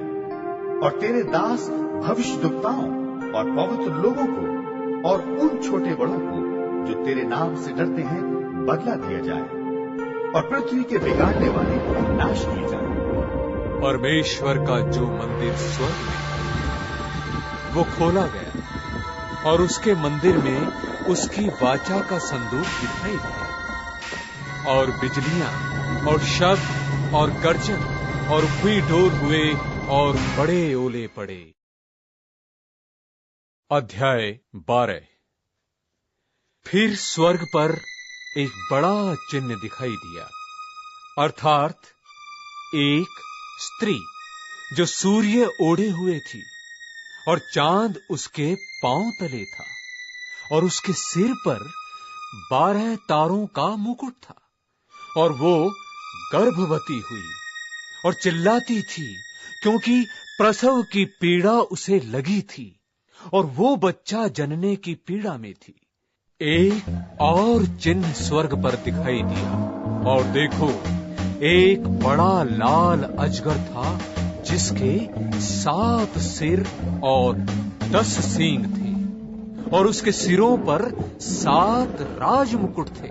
और तेरे दास भविष्यद्वक्ताओं और पवित्र लोगों को और उन छोटे बड़ों को जो तेरे नाम से डरते हैं बदला दिया जाए और पृथ्वी के बिगाड़ने वाले नाश किए जाए। परमेश्वर का जो मंदिर स्वर्ग में है वो खोला गया और उसके मंदिर में उसकी वाचा का संदूक दिखाई दिया और बिजलियां और शब्द और गर्जन और भुई डोल हुए और बड़े ओले पड़े। अध्याय 12। फिर स्वर्ग पर एक बड़ा चिन्ह दिखाई दिया, अर्थात एक स्त्री जो सूर्य ओढ़े हुए थी और चांद उसके पांव तले था और उसके सिर पर 12 तारों का मुकुट था और वो गर्भवती हुई और चिल्लाती थी क्योंकि प्रसव की पीड़ा उसे लगी थी और वो बच्चा जनने की पीड़ा में थी। एक और चिन्ह स्वर्ग पर दिखाई दिया और देखो एक बड़ा लाल अजगर था जिसके 7 सिर और 10 सींग थे और उसके सिरों पर 7 राज मुकुट थे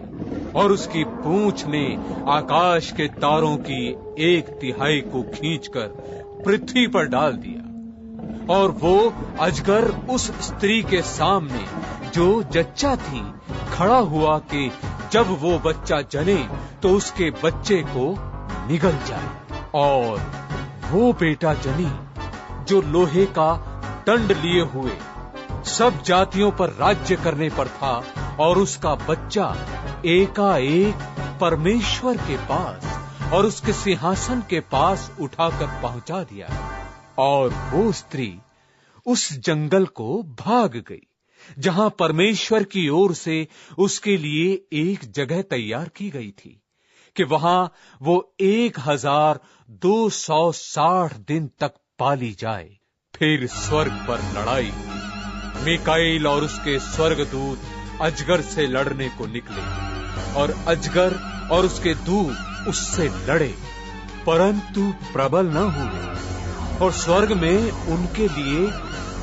और उसकी पूंछ ने आकाश के तारों की 1/3 को खींचकर पृथ्वी पर डाल दिया और वो अजगर उस स्त्री के सामने जो जच्चा थी खड़ा हुआ कि जब वो बच्चा जने तो उसके बच्चे को निगल जाए और वो बेटा जनी जो लोहे का दंड लिए हुए सब जातियों पर राज्य करने पर था और उसका बच्चा एकाएक परमेश्वर के पास और उसके सिंहासन के पास उठाकर पहुंचा दिया और वो स्त्री उस जंगल को भाग गई जहां परमेश्वर की ओर से उसके लिए एक जगह तैयार की गई थी कि वहां वो 1260 दिन तक पाली जाए। फिर स्वर्ग पर लड़ाई हुई। मीकाईल और उसके स्वर्गदूत अजगर से लड़ने को निकले और अजगर और उसके दूत उससे लड़े परंतु प्रबल न हुए और स्वर्ग में उनके लिए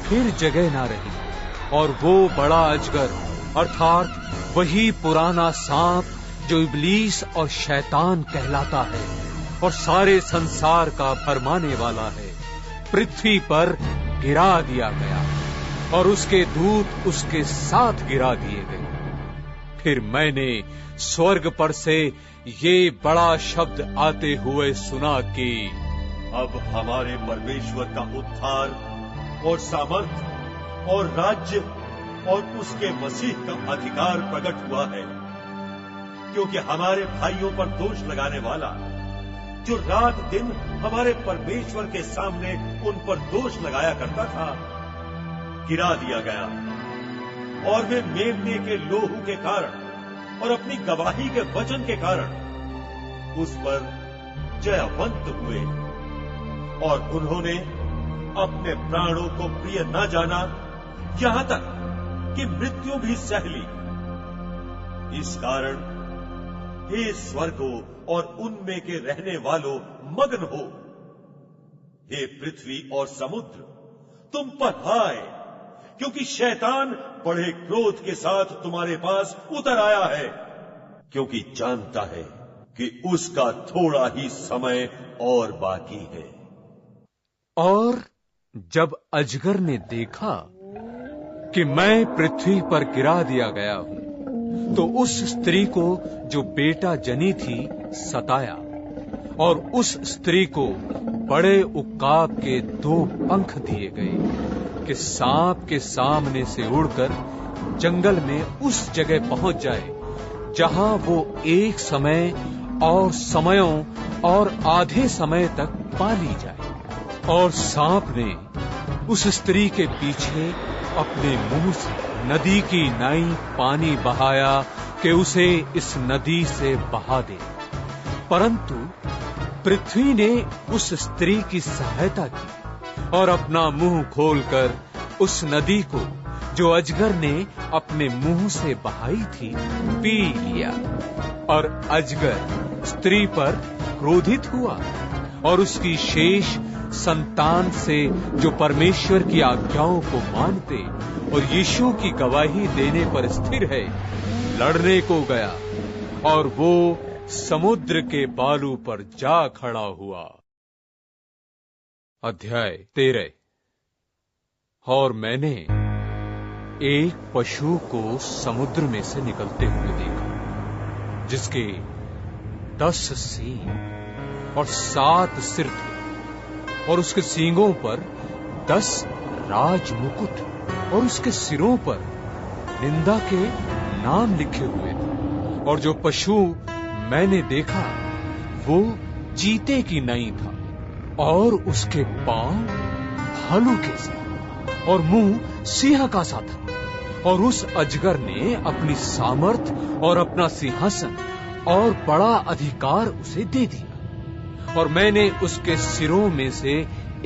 फिर जगह ना रही और वो बड़ा अजगर अर्थात वही पुराना सांप जो इब्लीस और शैतान कहलाता है और सारे संसार का भरमाने वाला है, पृथ्वी पर गिरा दिया गया और उसके दूत उसके साथ गिरा दिए गए। फिर मैंने स्वर्ग पर से ये बड़ा शब्द आते हुए सुना कि अब हमारे परमेश्वर का उद्धार और सामर्थ और राज्य और उसके मसीह का अधिकार प्रकट हुआ है, क्योंकि हमारे भाइयों पर दोष लगाने वाला जो रात दिन हमारे परमेश्वर के सामने उन पर दोष लगाया करता था गिरा दिया गया और वे मेमने के लोहू के कारण और अपनी गवाही के वचन के कारण उस पर जयवंत हुए और उन्होंने अपने प्राणों को प्रिय न जाना, यहां तक कि मृत्यु भी सह ली। इस कारण हे स्वर्गो और उनमें के रहने वालों मग्न हो। हे पृथ्वी और समुद्र, तुम पर हाय, क्योंकि शैतान बड़े क्रोध के साथ तुम्हारे पास उतर आया है, क्योंकि जानता है कि उसका थोड़ा ही समय और बाकी है। और जब अजगर ने देखा कि मैं पृथ्वी पर गिरा दिया गया हूं, तो उस स्त्री को जो बेटा जनी थी सताया, और उस स्त्री को बड़े उक्काब के 2 पंख दिए गए कि सांप के सामने से उड़कर जंगल में उस जगह पहुंच जाए जहां वो एक समय और समयों और आधे समय तक पाली जाए। और सांप ने उस स्त्री के पीछे अपने मुंह से नदी की नाई पानी बहाया कि उसे इस नदी से बहा दे, परंतु पृथ्वी ने उस स्त्री की सहायता की और अपना मुंह खोलकर उस नदी को जो अजगर ने अपने मुंह से बहाई थी पी लिया। और अजगर स्त्री पर क्रोधित हुआ और उसकी शेष संतान से जो परमेश्वर की आज्ञाओं को मानते और यीशु की गवाही देने पर स्थिर है, लड़ने को गया और वो समुद्र के बालू पर जा खड़ा हुआ। अध्याय 13। और मैंने एक पशु को समुद्र में से निकलते हुए देखा, जिसके 10 सींग और 7 सिर थे, और उसके सींगों पर 10 राज मुकुट और उसके सिरों पर निंदा के नाम लिखे हुए थे। और जो पशु मैंने देखा वो चीते की नई था, और उसके पांव भालू के से और मुंह सिंह का सा था। और उस अजगर ने अपनी सामर्थ और अपना सिंहासन और बड़ा अधिकार उसे दे दिया। और मैंने उसके सिरों में से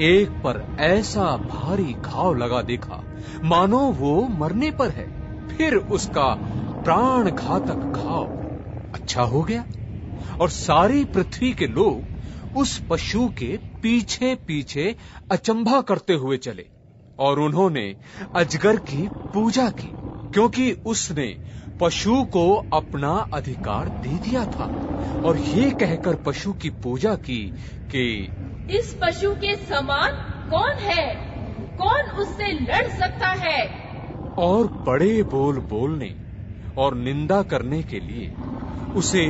एक पर ऐसा भारी घाव लगा देखा मानो वो मरने पर है। फिर उसका प्राण घातक घाव अच्छा हो गया, और सारी पृथ्वी के लोग उस पशु के पीछे पीछे अचंभा करते हुए चले, और उन्होंने अजगर की पूजा की, क्योंकि उसने पशु को अपना अधिकार दे दिया था, और ये कहकर पशु की पूजा की कि इस पशु के समान कौन है, कौन उससे लड़ सकता है। और बड़े बोल बोलने और निंदा करने के लिए उसे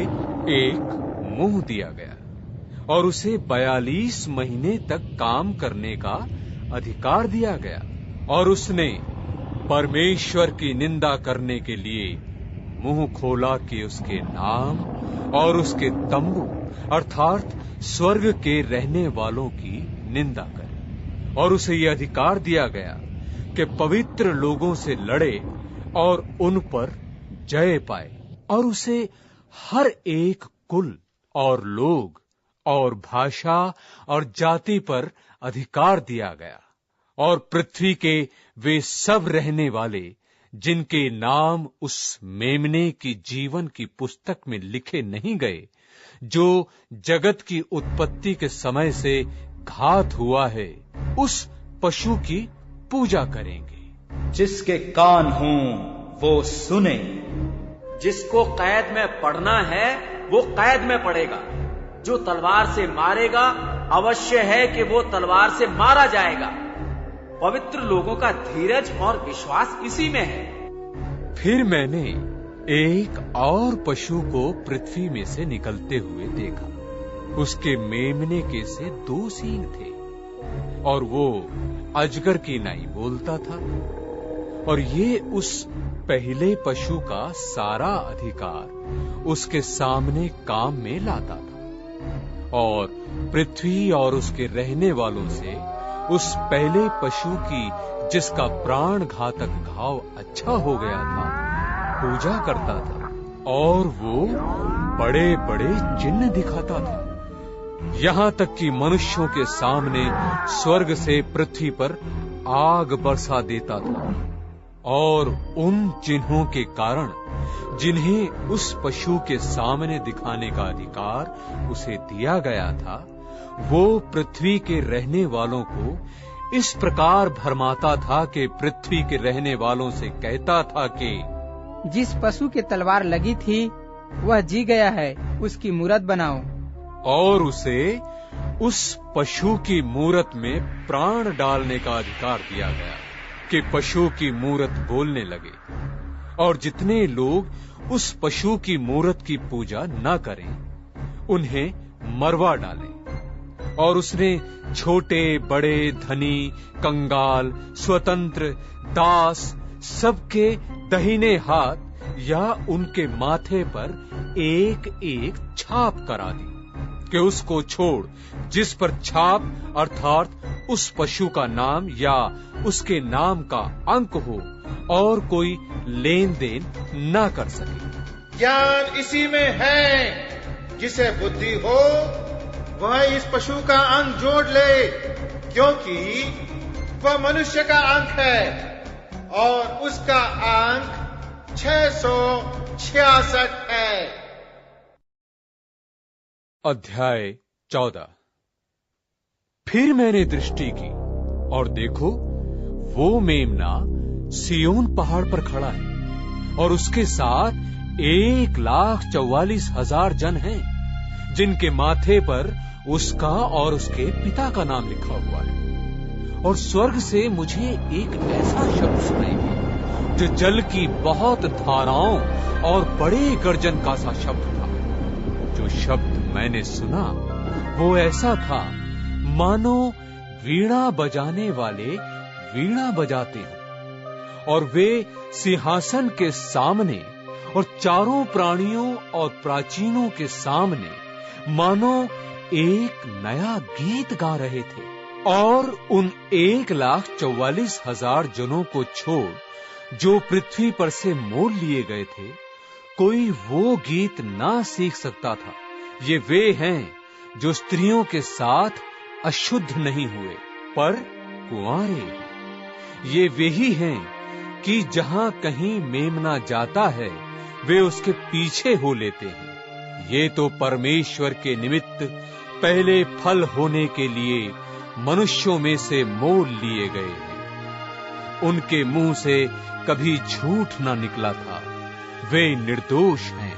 एक मुंह दिया गया, और उसे 42 महीने तक काम करने का अधिकार दिया गया। और उसने परमेश्वर की निंदा करने के लिए मुंह खोला कि उसके नाम और उसके तंबू अर्थात स्वर्ग के रहने वालों की निंदा करे। और उसे यह अधिकार दिया गया कि पवित्र लोगों से लड़े और उन पर जय पाए। और उसे हर एक कुल और लोग और भाषा और जाति पर अधिकार दिया गया। और पृथ्वी के वे सब रहने वाले जिनके नाम उस मेमने की जीवन की पुस्तक में लिखे नहीं गए, जो जगत की उत्पत्ति के समय से घात हुआ है, उस पशु की पूजा करेंगे। जिसके कान हों वो सुने। जिसको कैद में पड़ना है वो कैद में पड़ेगा। जो तलवार से मारेगा अवश्य है कि वो तलवार से मारा जाएगा। पवित्र लोगों का धीरज और विश्वास इसी में है। फिर मैंने एक और पशु को पृथ्वी में से निकलते हुए देखा। उसके मेमने के से 2 सींग थे, और वो अजगर की नाई बोलता था। और ये उस पहले पशु का सारा अधिकार उसके सामने काम में लाता था, और पृथ्वी और उसके रहने वालों से उस पहले पशु की जिसका प्राण घातक घाव अच्छा हो गया था पूजा करता था। और वो बड़े बड़े चिन्ह दिखाता था, यहां तक कि मनुष्यों के सामने स्वर्ग से पृथ्वी पर आग बरसा देता था। और उन चिन्हों के कारण जिन्हें उस पशु के सामने दिखाने का अधिकार उसे दिया गया था, वो पृथ्वी के रहने वालों को इस प्रकार भरमाता था कि पृथ्वी के रहने वालों से कहता था कि जिस पशु के तलवार लगी थी वह जी गया है, उसकी मूरत बनाओ। और उसे उस पशु की मूरत में प्राण डालने का अधिकार दिया गया कि पशु की मूरत बोलने लगे, और जितने लोग उस पशु की मूरत की पूजा न करें उन्हें मरवा डालें। और उसने छोटे बड़े, धनी, कंगाल, स्वतंत्र, दास सबके दाहिने हाथ या उनके माथे पर एक एक छाप करा दी कि उसको छोड़ जिस पर छाप अर्थात उस पशु का नाम या उसके नाम का अंक हो और कोई लेन देन न कर सके। ज्ञान इसी में है, जिसे बुद्धि हो वह इस पशु का अंक जोड़ ले, क्योंकि वह मनुष्य का अंक है और उसका अंक 666 है। अध्याय 14। फिर मैंने दृष्टि की और देखो, वो मेमना सिय्योन पहाड़ पर खड़ा है और उसके साथ 1,44,000 जन हैं, जिनके माथे पर उसका और उसके पिता का नाम लिखा हुआ है। और स्वर्ग से मुझे एक ऐसा शब्द सुनाई दिया जो जल की बहुत धाराओं और बड़े गर्जन का सा शब्द था। जो शब्द मैंने सुना वो ऐसा था मानो वीणा बजाने वाले वीणा बजाते हों, और वे सिंहासन के सामने और चारों प्राणियों और प्राचीनों के सामने मानो एक नया गीत गा रहे थे। और उन 1,44,000 जनों को छोड़ जो पृथ्वी पर से मोल लिए गए थे, कोई वो गीत ना सीख सकता था। ये वे हैं जो स्त्रियों के साथ अशुद्ध नहीं हुए पर कुंवारे। ये वही हैं कि जहां कहीं मेमना जाता है वे उसके पीछे हो लेते हैं। ये तो परमेश्वर के निमित्त पहले फल होने के लिए मनुष्यों में से मोल लिए गए हैं। उनके मुंह से कभी झूठ न निकला था, वे निर्दोष हैं।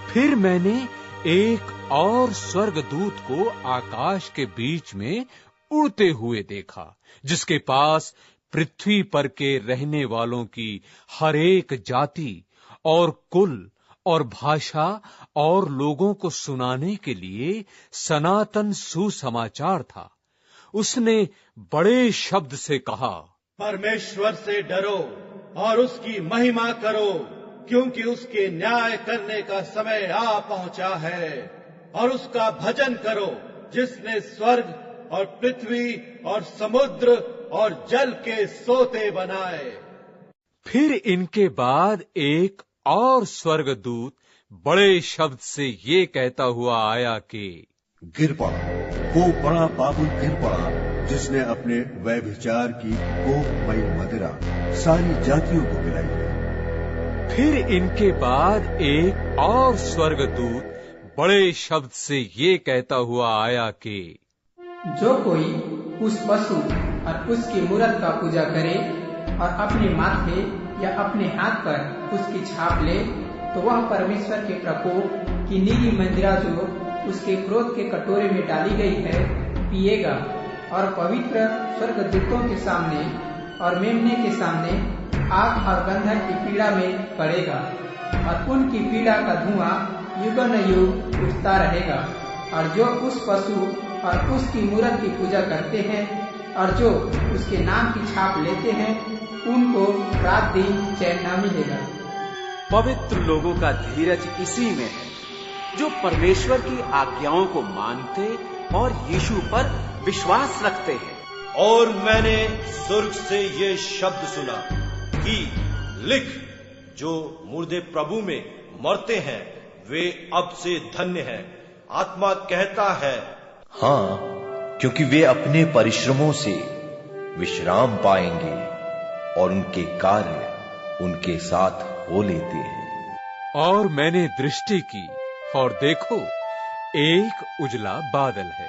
फिर मैंने एक और स्वर्गदूत को आकाश के बीच में उड़ते हुए देखा, जिसके पास पृथ्वी पर के रहने वालों की हर एक जाति और कुल और भाषा और लोगों को सुनाने के लिए सनातन सुसमाचार था। उसने बड़े शब्द से कहा, परमेश्वर से डरो और उसकी महिमा करो, क्योंकि उसके न्याय करने का समय आ पहुंचा है। और उसका भजन करो जिसने स्वर्ग और पृथ्वी और समुद्र और जल के सोते बनाए। फिर इनके बाद एक और स्वर्गदूत बड़े शब्द से ये कहता हुआ आया कि गिर पड़ा, वो बड़ा बाबुल गिर पड़ा, जिसने अपने व्यभिचार की कोपमयी मदिरा सारी जातियों को पिलाई है। फिर इनके बाद एक और स्वर्गदूत बड़े शब्द से ये कहता हुआ आया कि जो कोई उस पशु और उसकी मूरत का पूजा करे और अपने माथे या अपने हाथ पर उसकी छाप ले, तो वह परमेश्वर के प्रकोप की नीली मंदिरा जो उसके क्रोध के कटोरे में डाली गई है पिएगा, और पवित्र स्वर्गदूतों के सामने और मेमने के सामने आग और गंधक की पीड़ा में पड़ेगा, और उनकी पीड़ा का धुआं युगानुयुग उठता रहेगा। और जो उस पशु और उसकी मूरत की पूजा करते हैं और जो उसके नाम की छाप लेते हैं, उनको रात दिन चैन न मिलेगा। पवित्र लोगों का धीरज इसी में है जो परमेश्वर की आज्ञाओं को मानते और यीशु पर विश्वास रखते हैं। और मैंने स्वर्ग से ये शब्द सुना कि लिख, जो मुर्दे प्रभु में मरते हैं वे अब से धन्य हैं। आत्मा कहता है, हाँ, क्योंकि वे अपने परिश्रमों से विश्राम पाएंगे और उनके कार्य उनके साथ हो लेते हैं। और मैंने दृष्टि की और देखो, एक उजला बादल है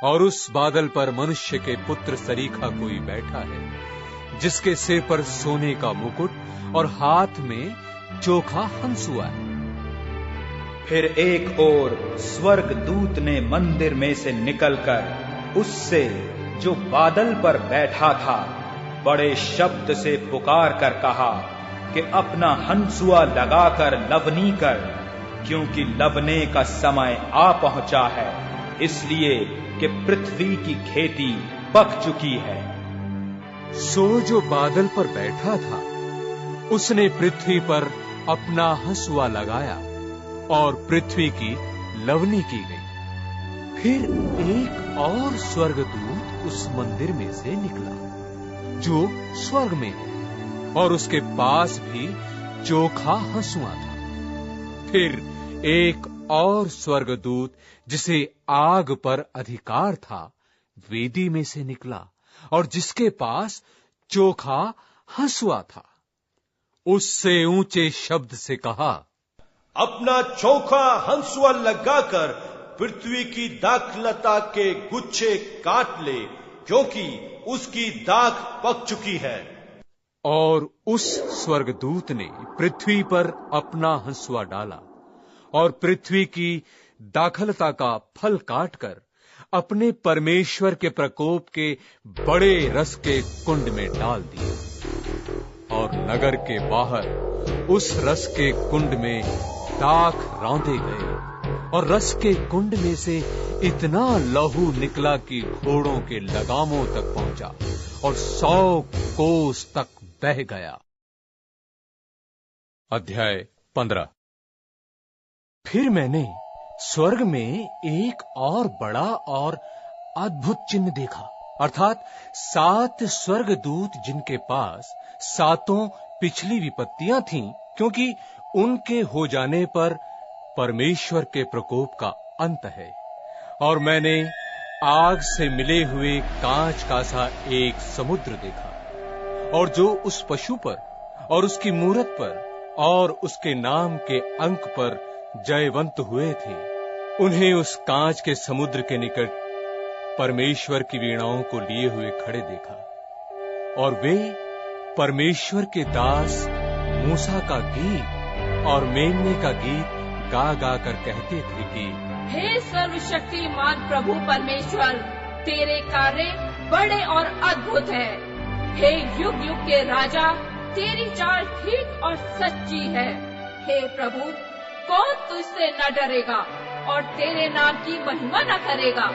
और उस बादल पर मनुष्य के पुत्र सरीखा कोई बैठा है, जिसके सिर पर सोने का मुकुट और हाथ में चोखा हंसुआ है। फिर एक और स्वर्ग दूत ने मंदिर में से निकलकर उससे जो बादल पर बैठा था बड़े शब्द से पुकार कर कहा कि अपना हंसुआ लगाकर लवनी कर, क्योंकि लवने का समय आ पहुंचा है, इसलिए कि पृथ्वी की खेती पक चुकी है। सो जो बादल पर बैठा था उसने पृथ्वी पर अपना हंसुआ लगाया और पृथ्वी की लवनी की गई। फिर एक और स्वर्गदूत उस मंदिर में से निकला जो स्वर्ग में है, और उसके पास भी चोखा हंसुआ था। फिर एक और स्वर्गदूत जिसे आग पर अधिकार था वेदी में से निकला और जिसके पास चोखा हंसुआ था। उससे ऊंचे शब्द से कहा, अपना चोखा हंसुआ लगाकर पृथ्वी की दाखलता के गुच्छे काट ले, क्योंकि उसकी दाख पक चुकी है। और उस स्वर्गदूत ने पृथ्वी पर अपना हंसुआ डाला और पृथ्वी की दाखलता का फल काटकर अपने परमेश्वर के प्रकोप के बड़े रस के कुंड में डाल दिया। और नगर के बाहर उस रस के कुंड में दाख रौंदे गए और रस के कुंड में से इतना लहू निकला कि घोड़ों के लगामों तक पहुंचा और 100 कोस तक बह गया। अध्याय 15। फिर मैंने स्वर्ग में एक और बड़ा और अद्भुत चिन्ह देखा, अर्थात 7 स्वर्गदूत जिनके पास 7 पिछली विपत्तियां थीं, क्योंकि उनके हो जाने पर परमेश्वर के प्रकोप का अंत है। और मैंने आग से मिले हुए कांच का सा एक समुद्र देखा, और जो उस पशु पर और उसकी मूरत पर और उसके नाम के अंक पर जयवंत हुए थे, उन्हें उस कांच के समुद्र के निकट परमेश्वर की वीणाओं को लिए हुए खड़े देखा। और वे परमेश्वर के दास मूसा का गीत और मेमने का गीत गा गा कर कहते थे कि हे सर्वशक्तिमान प्रभु परमेश्वर, तेरे कार्य बड़े और अद्भुत हैं। हे युग युग के राजा, तेरी चाल ठीक और सच्ची है। हे प्रभु, कौन तुझसे न डरेगा और तेरे नाम की महिमा न करेगा,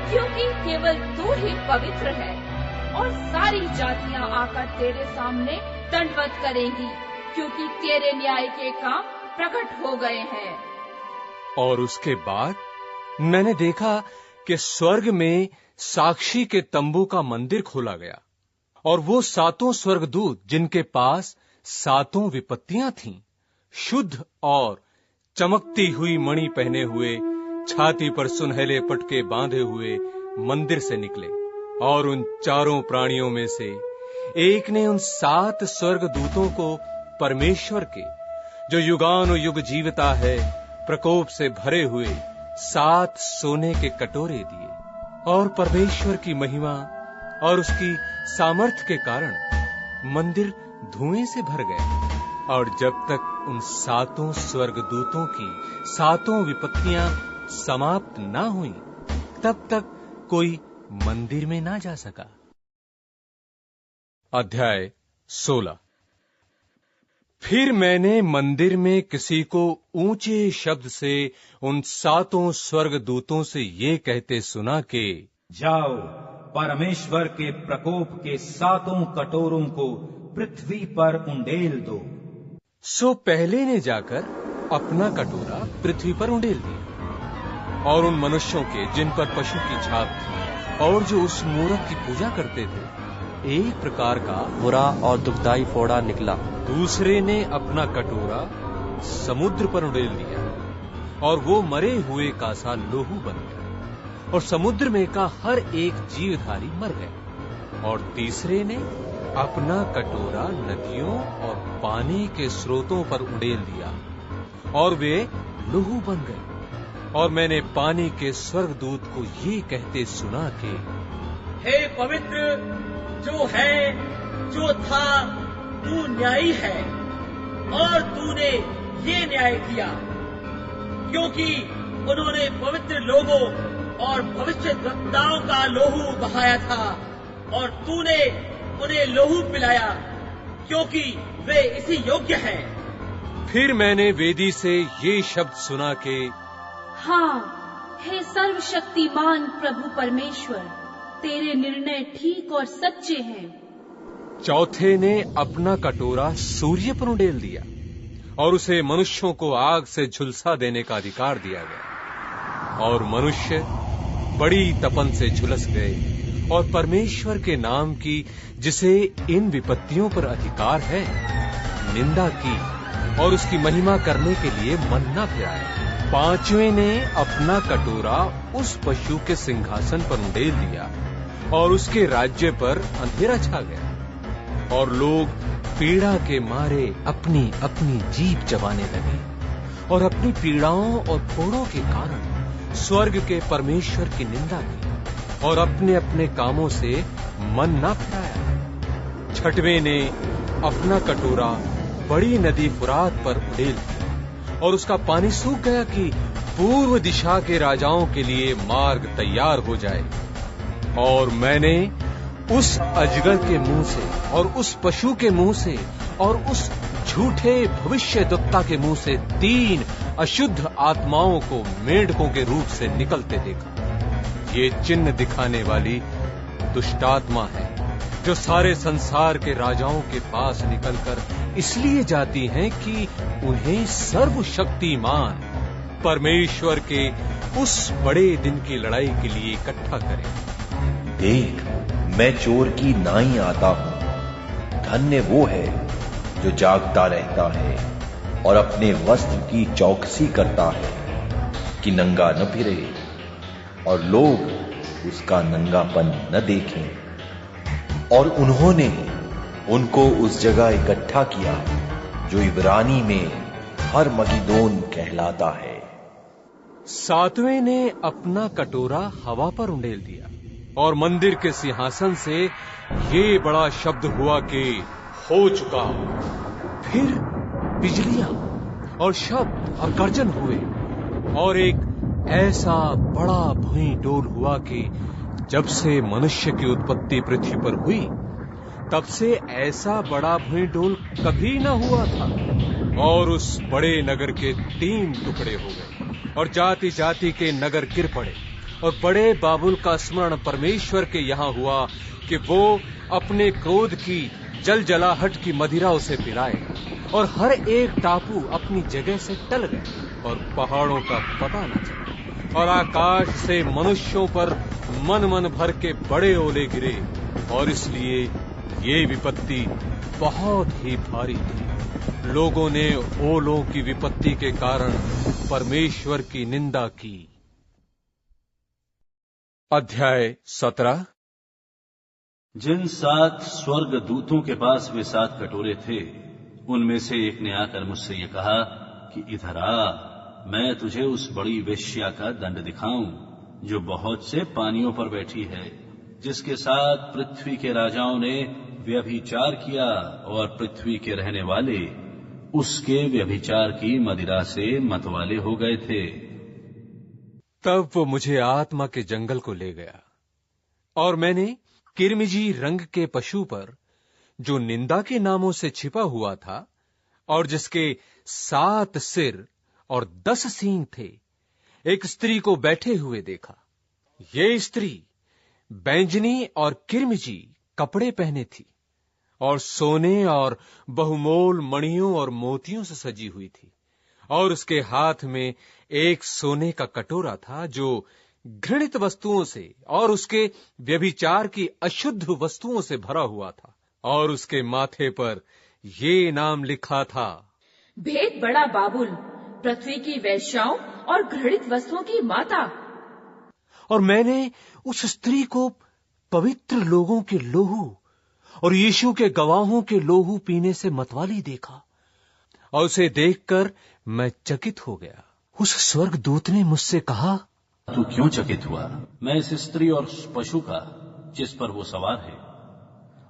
क्योंकि केवल तू ही पवित्र है। और सारी जातियां आकर तेरे सामने दंडवत करेंगी, क्योंकि तेरे न्याय के काम प्रकट हो गए हैं। और उसके बाद मैंने देखा कि स्वर्ग में साक्षी के तंबू का मंदिर खोला गया, और वो 7 स्वर्गदूत जिनके पास 7 विपत्तियां थीं, शुद्ध और चमकती हुई मणि पहने हुए, छाती पर सुनहले पटके बांधे हुए मंदिर से निकले। और उन 4 प्राणियों में से एक ने उन 7 स्वर्गदूतों को परमेश्वर के, जो युगानुयुग जीवता है, प्रकोप से भरे हुए 7 सोने के कटोरे दिए। और परमेश्वर की महिमा और उसकी सामर्थ्य के कारण मंदिर धुएं से भर गया। और जब तक उन 7 स्वर्गदूतों की 7 विपत्तियां समाप्त ना हुई, तब तक कोई मंदिर में ना जा सका। अध्याय 16। फिर मैंने मंदिर में किसी को ऊंचे शब्द से उन 7 स्वर्गदूतों से ये कहते सुना कि जाओ, परमेश्वर के प्रकोप के 7 कटोरों को पृथ्वी पर उंडेल दो। सो पहले ने जाकर अपना कटोरा पृथ्वी पर उंडेल दिया। और उन मनुष्यों के जिन पर पशु की छाप थी और जो उस मूरत की पूजा करते थे, एक प्रकार का बुरा और दुखदाई फोड़ा निकला। दूसरे ने अपना कटोरा समुद्र पर उंडेल दिया, और वो मरे हुए का सा लोहू बन गया, और समुद्र में का हर एक जीवधारी मर गया। और तीसरे ने अपना कटोरा नदियों और पानी के स्रोतों पर उड़ेल दिया और वे लहू बन गए। और मैंने पानी के स्वर्गदूत को ये कहते सुना कि हे पवित्र जो है जो था, तू न्यायी है और तूने ये न्याय किया, क्योंकि उन्होंने पवित्र लोगों और भविष्यद्वक्ताओं का लोहू बहाया था और तूने उन्हें लोहू पिलाया, क्योंकि वे इसी योग्य हैं। फिर मैंने वेदी से ये शब्द सुना कि हाँ, हे सर्वशक्तिमान प्रभु परमेश्वर, तेरे निर्णय ठीक और सच्चे हैं। चौथे ने अपना कटोरा सूर्य पर उड़ेल दिया और उसे मनुष्यों को आग से झुलसा देने का अधिकार दिया गया, और मनुष्य बड़ी तपन से झुलस गए और परमेश्वर के नाम की, जिसे इन विपत्तियों पर अधिकार है, निंदा की और उसकी महिमा करने के लिए मन्ना फिराया। पांचवें ने अपना कटोरा उस पशु के सिंहासन पर उड़ेल दिया और उसके राज्य पर अंधेरा छा गया, और लोग पीड़ा के मारे अपनी अपनी जीभ चबाने लगे और अपनी पीड़ाओं और फोड़ों के कारण स्वर्ग के परमेश्वर की निंदा की और अपने अपने कामों से मन न फिराया। छठवें ने अपना कटोरा बड़ी नदी फुरात पर उड़ेल दिया और उसका पानी सूख गया कि पूर्व दिशा के राजाओं के लिए मार्ग तैयार हो जाए। और मैंने उस अजगर के मुंह से और उस पशु के मुंह से और उस झूठे भविष्यद्वक्ता के मुंह से 3 अशुद्ध आत्माओं को मेंढकों के रूप से निकलते देखा। ये चिन्ह दिखाने वाली दुष्टात्मा है, जो सारे संसार के राजाओं के पास निकलकर इसलिए जाती हैं कि उन्हें सर्वशक्तिमान परमेश्वर के उस बड़े दिन की लड़ाई के लिए इकट्ठा करें। देख, मैं चोर की नाई आता हूं। धन्य वो है जो जागता रहता है और अपने वस्त्र की चौकसी करता है कि नंगा न फिरे और लोग उसका नंगापन न देखें। और उन्होंने उनको उस जगह इकट्ठा किया जो इब्रानी में हरमगिदोन कहलाता है। सातवें ने अपना कटोरा हवा पर उंडेल दिया और मंदिर के सिंहासन से ये बड़ा शब्द हुआ कि हो चुका। फिर बिजलियां और शब्द और गर्जन हुए और एक ऐसा बड़ा भूई डोल हुआ कि जब से मनुष्य की उत्पत्ति पृथ्वी पर हुई तब से ऐसा बड़ा भूई डोल कभी न हुआ था। और उस बड़े नगर के 3 टुकड़े हो गए और जाति जाति के नगर गिर पड़े। और बड़े बाबुल का स्मरण परमेश्वर के यहाँ हुआ कि वो अपने क्रोध की जलजलाहट की मदिरा उसे पिलाए। और हर एक टापू अपनी जगह से टल गए और पहाड़ों का पता न चला। और आकाश से मनुष्यों पर मन मन भर के बड़े ओले गिरे। और इसलिए ये विपत्ति बहुत ही भारी थी। लोगों ने ओलों की विपत्ति के कारण परमेश्वर की निंदा की। अध्याय 17। जिन 7 स्वर्ग दूतों के पास वे 7 कटोरे थे, उनमें से एक ने आकर मुझसे ये कहा कि इधर आ, मैं तुझे उस बड़ी वेश्या का दंड दिखाऊं जो बहुत से पानियों पर बैठी है, जिसके साथ पृथ्वी के राजाओं ने व्यभिचार किया और पृथ्वी के रहने वाले उसके व्यभिचार की मदिरा से मतवाले हो गए थे। तब वो मुझे आत्मा के जंगल को ले गया और मैंने किरमिजी रंग के पशु पर, जो निंदा के नामों से छिपा हुआ था और जिसके 7 सिर और 10 सींग थे, एक स्त्री को बैठे हुए देखा। ये स्त्री बैंजनी और किरमिजी कपड़े पहने थी और सोने और बहुमोल मणियों और मोतियों से सजी हुई थी। और उसके हाथ में एक सोने का कटोरा था जो घृणित वस्तुओं से और उसके व्यभिचार की अशुद्ध वस्तुओं से भरा हुआ था। और उसके माथे पर ये नाम लिखा था, भेद बड़ा बाबुल, पृथ्वी की वेश्याओं और घृणित वस्तुओं की माता। और मैंने उस स्त्री को पवित्र लोगों के लोहू और यीशु के गवाहों के लोहू पीने से मतवाली देखा, और उसे देखकर मैं चकित हो गया। उस स्वर्गदूत ने मुझसे कहा, तू क्यों चकित हुआ? मैं इस स्त्री और पशु का जिस पर वो सवार है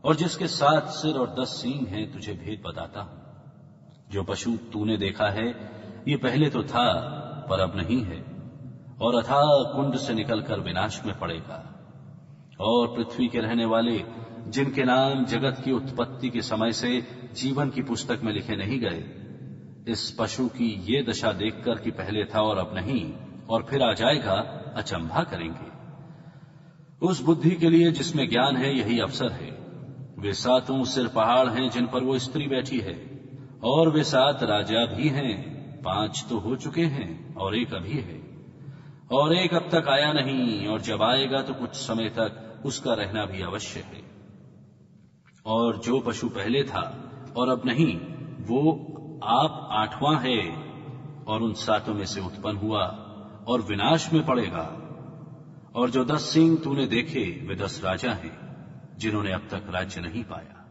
और जिसके 7 सिर और 10 सींग हैं तुझे भेद बताता हूं। जो पशु तूने देखा है ये पहले तो था पर अब नहीं है, और अथाह कुंड से निकलकर विनाश में पड़ेगा। और पृथ्वी के रहने वाले जिनके नाम जगत की उत्पत्ति के समय से जीवन की पुस्तक में लिखे नहीं गए, इस पशु की ये दशा देखकर कि पहले था और अब नहीं और फिर आ जाएगा, अचंभा करेंगे। उस बुद्धि के लिए जिसमें ज्ञान है यही अवसर है। वे 7 सिर पहाड़ हैं जिन पर वो स्त्री बैठी है, और वे 7 राजा भी हैं। 5 तो हो चुके हैं और 1 अभी है, और 1 अब तक आया नहीं, और जब आएगा तो कुछ समय तक उसका रहना भी अवश्य है। और जो पशु पहले था और अब नहीं, वो आप 8वां है, और उन 7 में से उत्पन्न हुआ और विनाश में पड़ेगा। और जो 10 सींग तूने देखे वे 10 राजा हैं जिन्होंने अब तक राज्य नहीं पाया,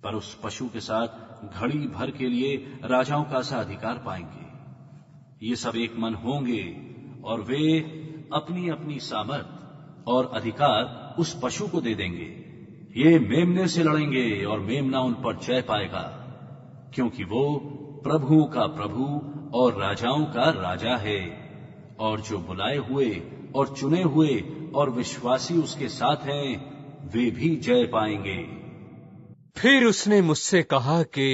पर उस पशु के साथ घड़ी भर के लिए राजाओं का सा अधिकार पाएंगे। ये सब एक मन होंगे और वे अपनी अपनी सामर्थ और अधिकार उस पशु को दे देंगे। ये मेमने से लड़ेंगे और मेमना उन पर जय पाएगा, क्योंकि वो प्रभुओं का प्रभु और राजाओं का राजा है। और जो बुलाए हुए और चुने हुए और विश्वासी उसके साथ हैं, वे भी जय पाएंगे। फिर उसने मुझसे कहा कि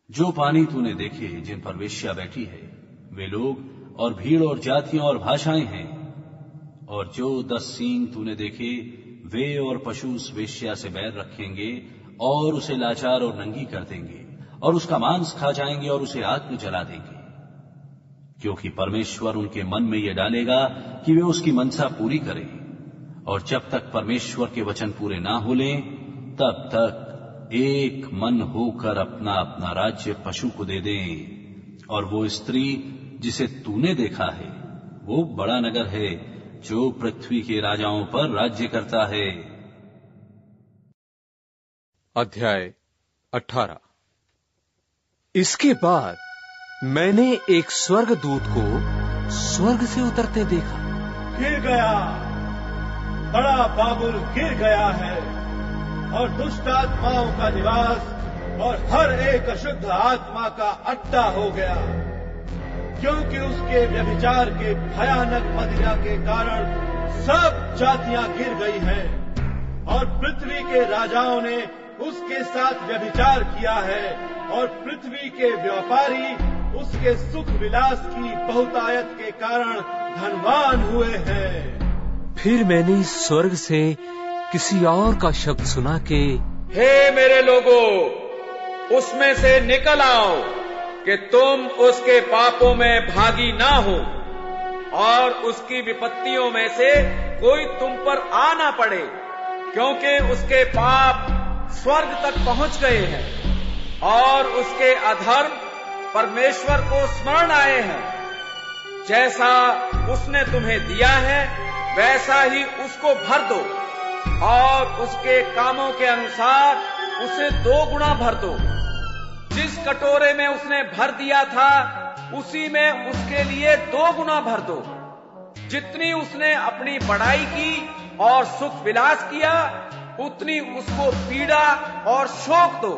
जो पानी तूने देखे जिन पर वेश्या बैठी है, वे लोग और भीड़ और जातियां और भाषाएं हैं। और जो 10 सींग तूने देखे वे और पशु उस वेश्या से बैर रखेंगे और उसे लाचार और नंगी कर देंगे, और उसका मांस खा जाएंगे और उसे आग में जला देंगे। क्योंकि परमेश्वर उनके मन में यह डालेगा कि वे उसकी मनसा पूरी करें। और जब तक परमेश्वर के वचन पूरे ना हो लें, तब तक एक मन होकर अपना अपना राज्य पशु को दे दें। और वो स्त्री जिसे तूने देखा है वो बड़ा नगर है जो पृथ्वी के राजाओं पर राज्य करता है। अध्याय 18। इसके बाद मैंने एक स्वर्गदूत को स्वर्ग से उतरते देखा। गिर गया, बड़ा बाबुल गिर गया है, और दुष्ट आत्माओं का निवास और हर एक अशुद्ध आत्मा का अड्डा हो गया, क्योंकि उसके व्यभिचार के भयानक मदिरा के कारण सब जातियां गिर गई हैं, और पृथ्वी के राजाओं ने उसके साथ व्यभिचार किया है, और पृथ्वी के व्यापारी उसके सुख विलास की बहुतायत के कारण धनवान हुए हैं। फिर मैंने स्वर्ग से किसी और का शब्द सुना कि हे मेरे लोगों, उसमें से निकल आओ कि तुम उसके पापों में भागी ना हो, और उसकी विपत्तियों में से कोई तुम पर आ ना पड़े, क्योंकि उसके पाप स्वर्ग तक पहुंच गए हैं, और उसके अधर्म परमेश्वर को स्मरण आए हैं। जैसा उसने तुम्हें दिया है वैसा ही उसको भर दो, और उसके कामों के अनुसार उसे 2 गुना भर दो। जिस कटोरे में उसने भर दिया था उसी में उसके लिए 2 गुना भर दो। जितनी उसने अपनी बड़ाई की और सुख विलास किया, उतनी उसको पीड़ा और शोक दो।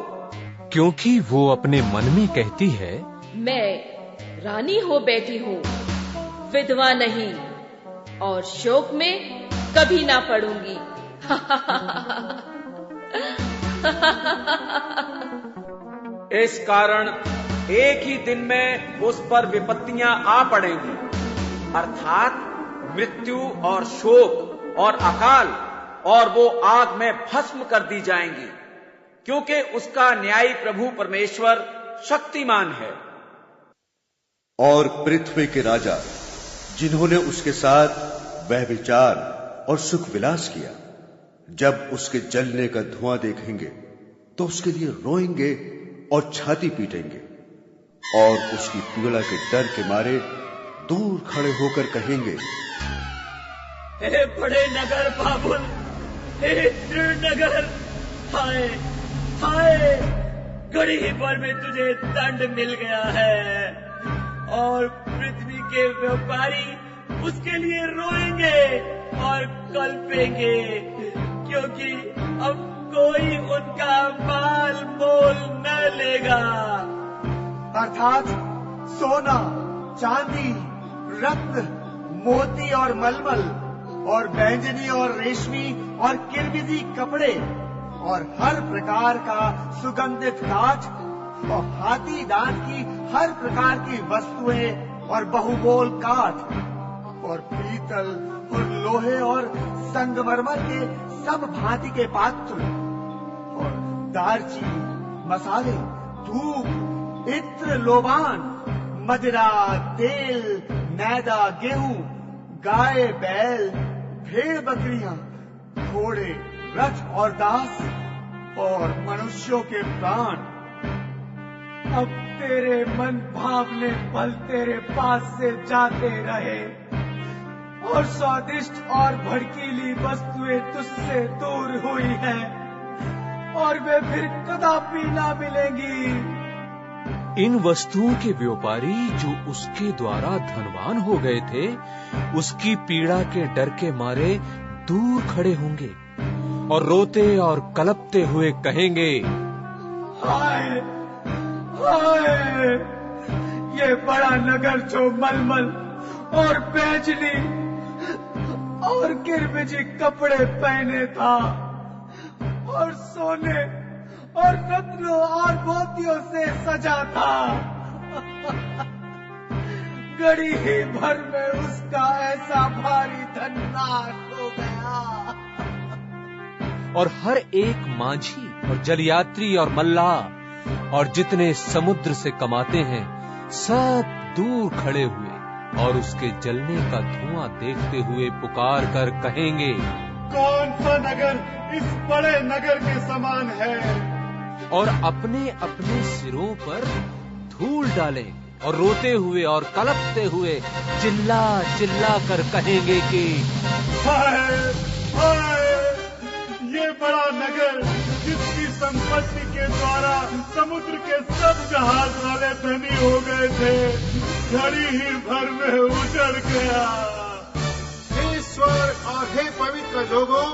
क्योंकि वो अपने मन में कहती है, मैं रानी हो बैठी हूँ, विधवा नहीं, और शोक में कभी ना पड़ूंगी। इस कारण एक ही दिन में उस पर विपत्तियां आ पड़ेंगी, अर्थात मृत्यु और शोक और अकाल, और वो आग में भस्म कर दी जाएंगी, क्योंकि उसका न्यायी प्रभु परमेश्वर शक्तिमान है। और पृथ्वी के राजा जिन्होंने उसके साथ व्यभिचार और सुख विलास किया, जब उसके जलने का धुआं देखेंगे तो उसके लिए रोएंगे और छाती पीटेंगे, और उसकी पीड़ा के डर के मारे दूर खड़े होकर कहेंगे, हे बड़े नगर बाबुल, हे दृढ़ नगर, हाय हाय, घड़ी ही भर में तुझे दंड मिल गया है और पृथ्वी के व्यापारी उसके लिए रोएंगे और कल्पेंगे, क्योंकि अब कोई उनका माल मोल न लेगा। अर्थात सोना, चांदी, रत्न, मोती और मलमल और बैंजनी और रेशमी और किरमिजी कपड़े और हर प्रकार का सुगंधित काठ और हाथी दांत की हर प्रकार की वस्तुएं और बहुमोल काठ और पीतल और लोहे और संगमरमर के सब भांति के पात्र और दालचीनी, मसाले, धूप, इत्र, लोबान, मदिरा, तेल, मैदा, गेहूं, गाय, बैल, भेड़ बकरियां, घोड़े, रथ और दास और मनुष्यों के प्राण। अब तेरे मन भावने पल तेरे पास से जाते रहे और स्वादिष्ट और भड़कीली वस्तुएं तुझसे दूर हुई हैं और वे फिर कदापि ना मिलेंगी। इन वस्तुओं के व्यापारी जो उसके द्वारा धनवान हो गए थे, उसकी पीड़ा के डर के मारे दूर खड़े होंगे और रोते और कलपते हुए कहेंगे, हाय हाय, ये बड़ा नगर जो मलमल और बैंजनी और किरमिजी कपड़े पहने था और सोने और रत्नों और मोतियों से सजा था, घड़ी ही भर में उसका ऐसा भारी धन नाश हो गया। और हर एक माझी और जलयात्री और मल्लाह और जितने समुद्र से कमाते हैं सब दूर खड़े हुए और उसके जलने का धुआं देखते हुए पुकार कर कहेंगे, कौन सा नगर इस बड़े नगर के समान है? और अपने अपने सिरों पर धूल डालें और रोते हुए और कलपते हुए चिल्ला चिल्ला कर कहेंगे कि हाय हाय, ये बड़ा नगर जिसकी संपत्ति के द्वारा समुद्र के सब जहाज वाले धनी हो गए थे, घड़ी ही भर में उजड़ गया। हे ईश्वर और हे पवित्र लोगों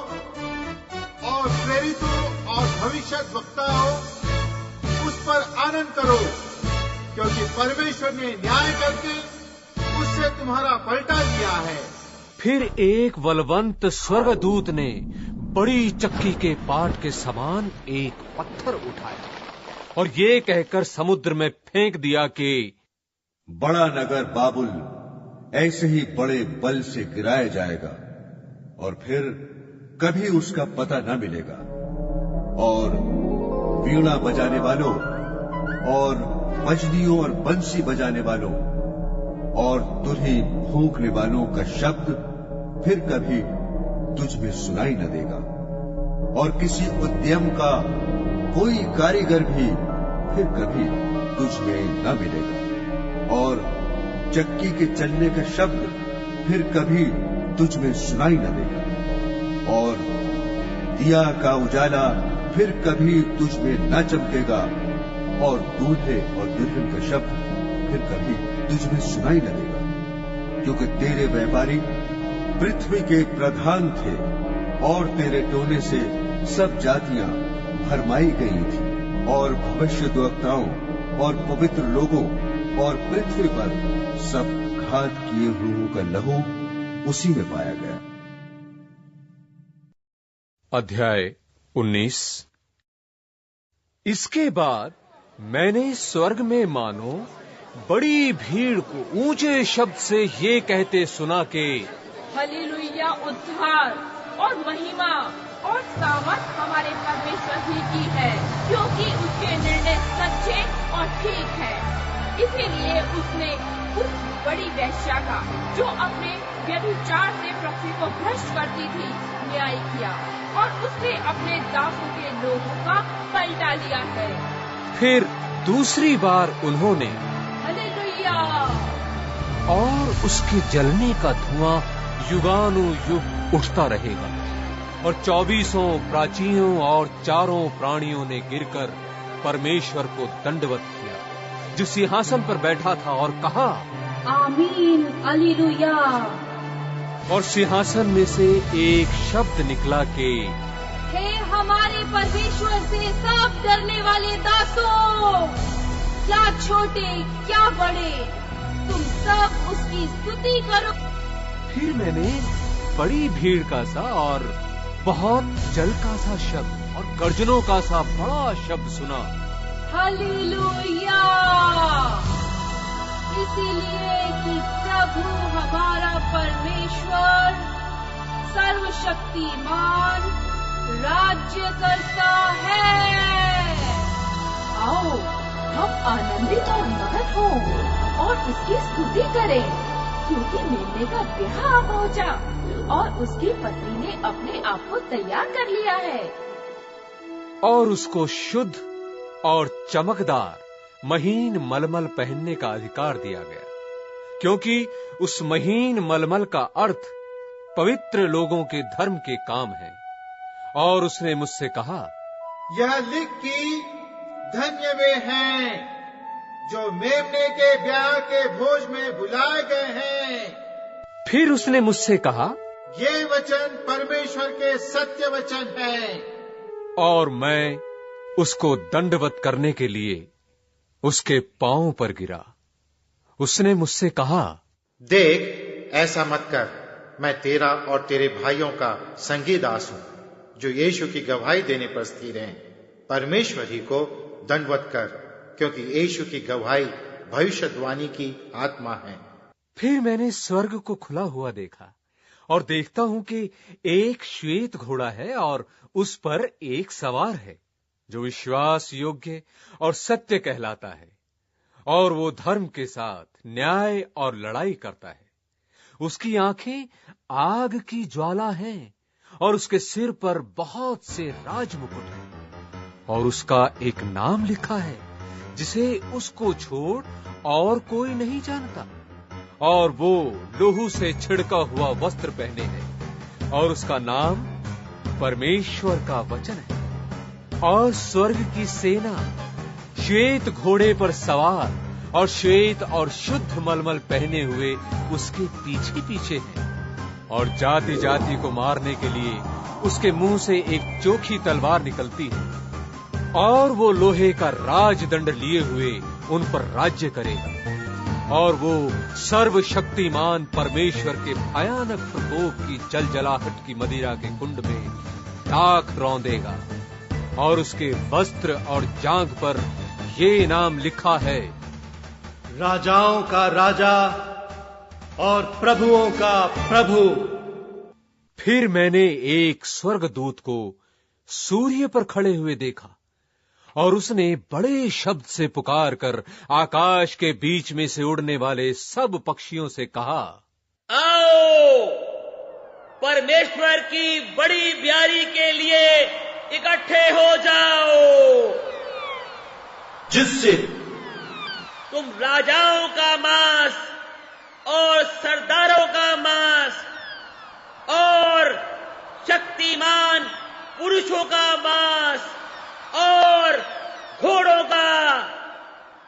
और प्रेरितों और भविष्य वक्ताओं, उस पर आनंद करो, क्योंकि परमेश्वर ने न्याय करके उससे तुम्हारा पलटा लिया है। फिर एक बलवंत स्वर्गदूत ने बड़ी चक्की के पाट के समान एक पत्थर उठाया और ये कहकर समुद्र में फेंक दिया कि बड़ा नगर बाबुल ऐसे ही बड़े बल से गिराया जाएगा और फिर कभी उसका पता न मिलेगा। और वीणा बजाने वालों और बजनियों और बंसी बजाने वालों और दुल्ही फूंकने वालों का शब्द फिर कभी तुझ में सुनाई न देगा और किसी उद्यम का कोई कारीगर भी फिर कभी तुझ में न मिलेगा और चक्की के चलने का शब्द फिर कभी तुझ में सुनाई न देगा और दिया का उजाला फिर कभी तुझ में न चमकेगा और दूल्हे और दुल्हन का शब्द फिर कभी तुझ में सुनाई न देगा, क्योंकि तेरे व्यापारी पृथ्वी के प्रधान थे और तेरे टोने से सब जातियां भरमाई गई थी और भविष्यद्वक्ताओं और पवित्र लोगों और पृथ्वी पर सब घात किए हुओं का लहू उसी में पाया गया। अध्याय 19। इसके बाद मैंने स्वर्ग में मानो बड़ी भीड़ को ऊंचे शब्द से ये कहते सुना कि हालेलुया, उद्धार और महिमा और सामर्थ हमारे परमेश्वर ही की है, क्योंकि उसके निर्णय सच्चे और ठीक है। इसीलिए उसने उस बड़ी वेश्या का जो अपने व्यभिचार से पृथ्वी को भ्रष्ट करती थी न्याय किया और उसने अपने दासों के लोगों का पलटा लिया है। फिर दूसरी बार उन्होंने हालेलुया, और उसके जलने का धुआं युगानुयुग उठता रहेगा और 24 प्राचीनों और 4 प्राणियों ने गिरकर परमेश्वर को दंडवत किया जो सिंहासन पर बैठा था और कहा, आमीन, हालेलुया। और सिंहासन में से एक शब्द निकला कि हे हमारे परमेश्वर से सब डरने वाले दासों, क्या छोटे क्या बड़े, तुम सब उसकी स्तुति करो। फिर मैंने बड़ी भीड़ का सा और बहुत जल का सा शब्द और गर्जनों का सा बड़ा शब्द सुना, हालेलुया, इसीलिए कि प्रभु हमारा परमेश्वर सर्वशक्तिमान राज्य करता है। आओ हम आनंदित और मगन हों और उसकी स्तुति करें, क्योंकि मेमने का ब्याह आ पहुंचा और उसकी पत्नी ने अपने आप को तैयार कर लिया है। और उसको शुद्ध और चमकदार महीन मलमल पहनने का अधिकार दिया गया, क्योंकि उस महीन मलमल का अर्थ पवित्र लोगों के धर्म के काम है। और उसने मुझसे कहा, यह लिख कि धन्य वे हैं जो मेमने के ब्याह के भोज में बुलाए गए हैं। फिर उसने मुझसे कहा, ये वचन परमेश्वर के सत्य वचन हैं। और मैं उसको दंडवत करने के लिए उसके पांव पर गिरा। उसने मुझसे कहा, देख, ऐसा मत कर, मैं तेरा और तेरे भाइयों का संगी दास हूं जो यीशु की गवाही देने पर स्थिर हैं। परमेश्वर ही को दंडवत कर, क्योंकि यीशु की गवाही भविष्यवाणी की आत्मा है। फिर मैंने स्वर्ग को खुला हुआ देखा और देखता हूं कि एक श्वेत घोड़ा है और उस पर एक सवार है जो विश्वास योग्य और सत्य कहलाता है, और वो धर्म के साथ न्याय और लड़ाई करता है। उसकी आंखें आग की ज्वाला हैं और उसके सिर पर बहुत से राजमुकुट हैं, और उसका एक नाम लिखा है जिसे उसको छोड़ और कोई नहीं जानता। और वो लोहू से छिड़का हुआ वस्त्र पहने है और उसका नाम परमेश्वर का वचन है। और स्वर्ग की सेना श्वेत घोड़े पर सवार और श्वेत और शुद्ध मलमल पहने हुए उसके पीछे पीछे है। और जाति जाति को मारने के लिए उसके मुंह से एक चोखी तलवार निकलती है, और वो लोहे का राजदंड लिए हुए उन पर राज्य करेगा। और वो सर्वशक्तिमान परमेश्वर के भयानक प्रकोप की जलजलाहट की मदिरा के कुंड में दाख रौंदेगा। और उसके वस्त्र और जांघ पर ये नाम लिखा है, राजाओं का राजा और प्रभुओं का प्रभु। फिर मैंने एक स्वर्गदूत को सूर्य पर खड़े हुए देखा, और उसने बड़े शब्द से पुकार कर आकाश के बीच में से उड़ने वाले सब पक्षियों से कहा, आओ परमेश्वर की बड़ी ब्यारी के लिए इकट्ठे हो जाओ, जिससे तुम राजाओं का मांस और सरदारों का मांस और शक्तिमान पुरुषों का मांस और घोड़ों का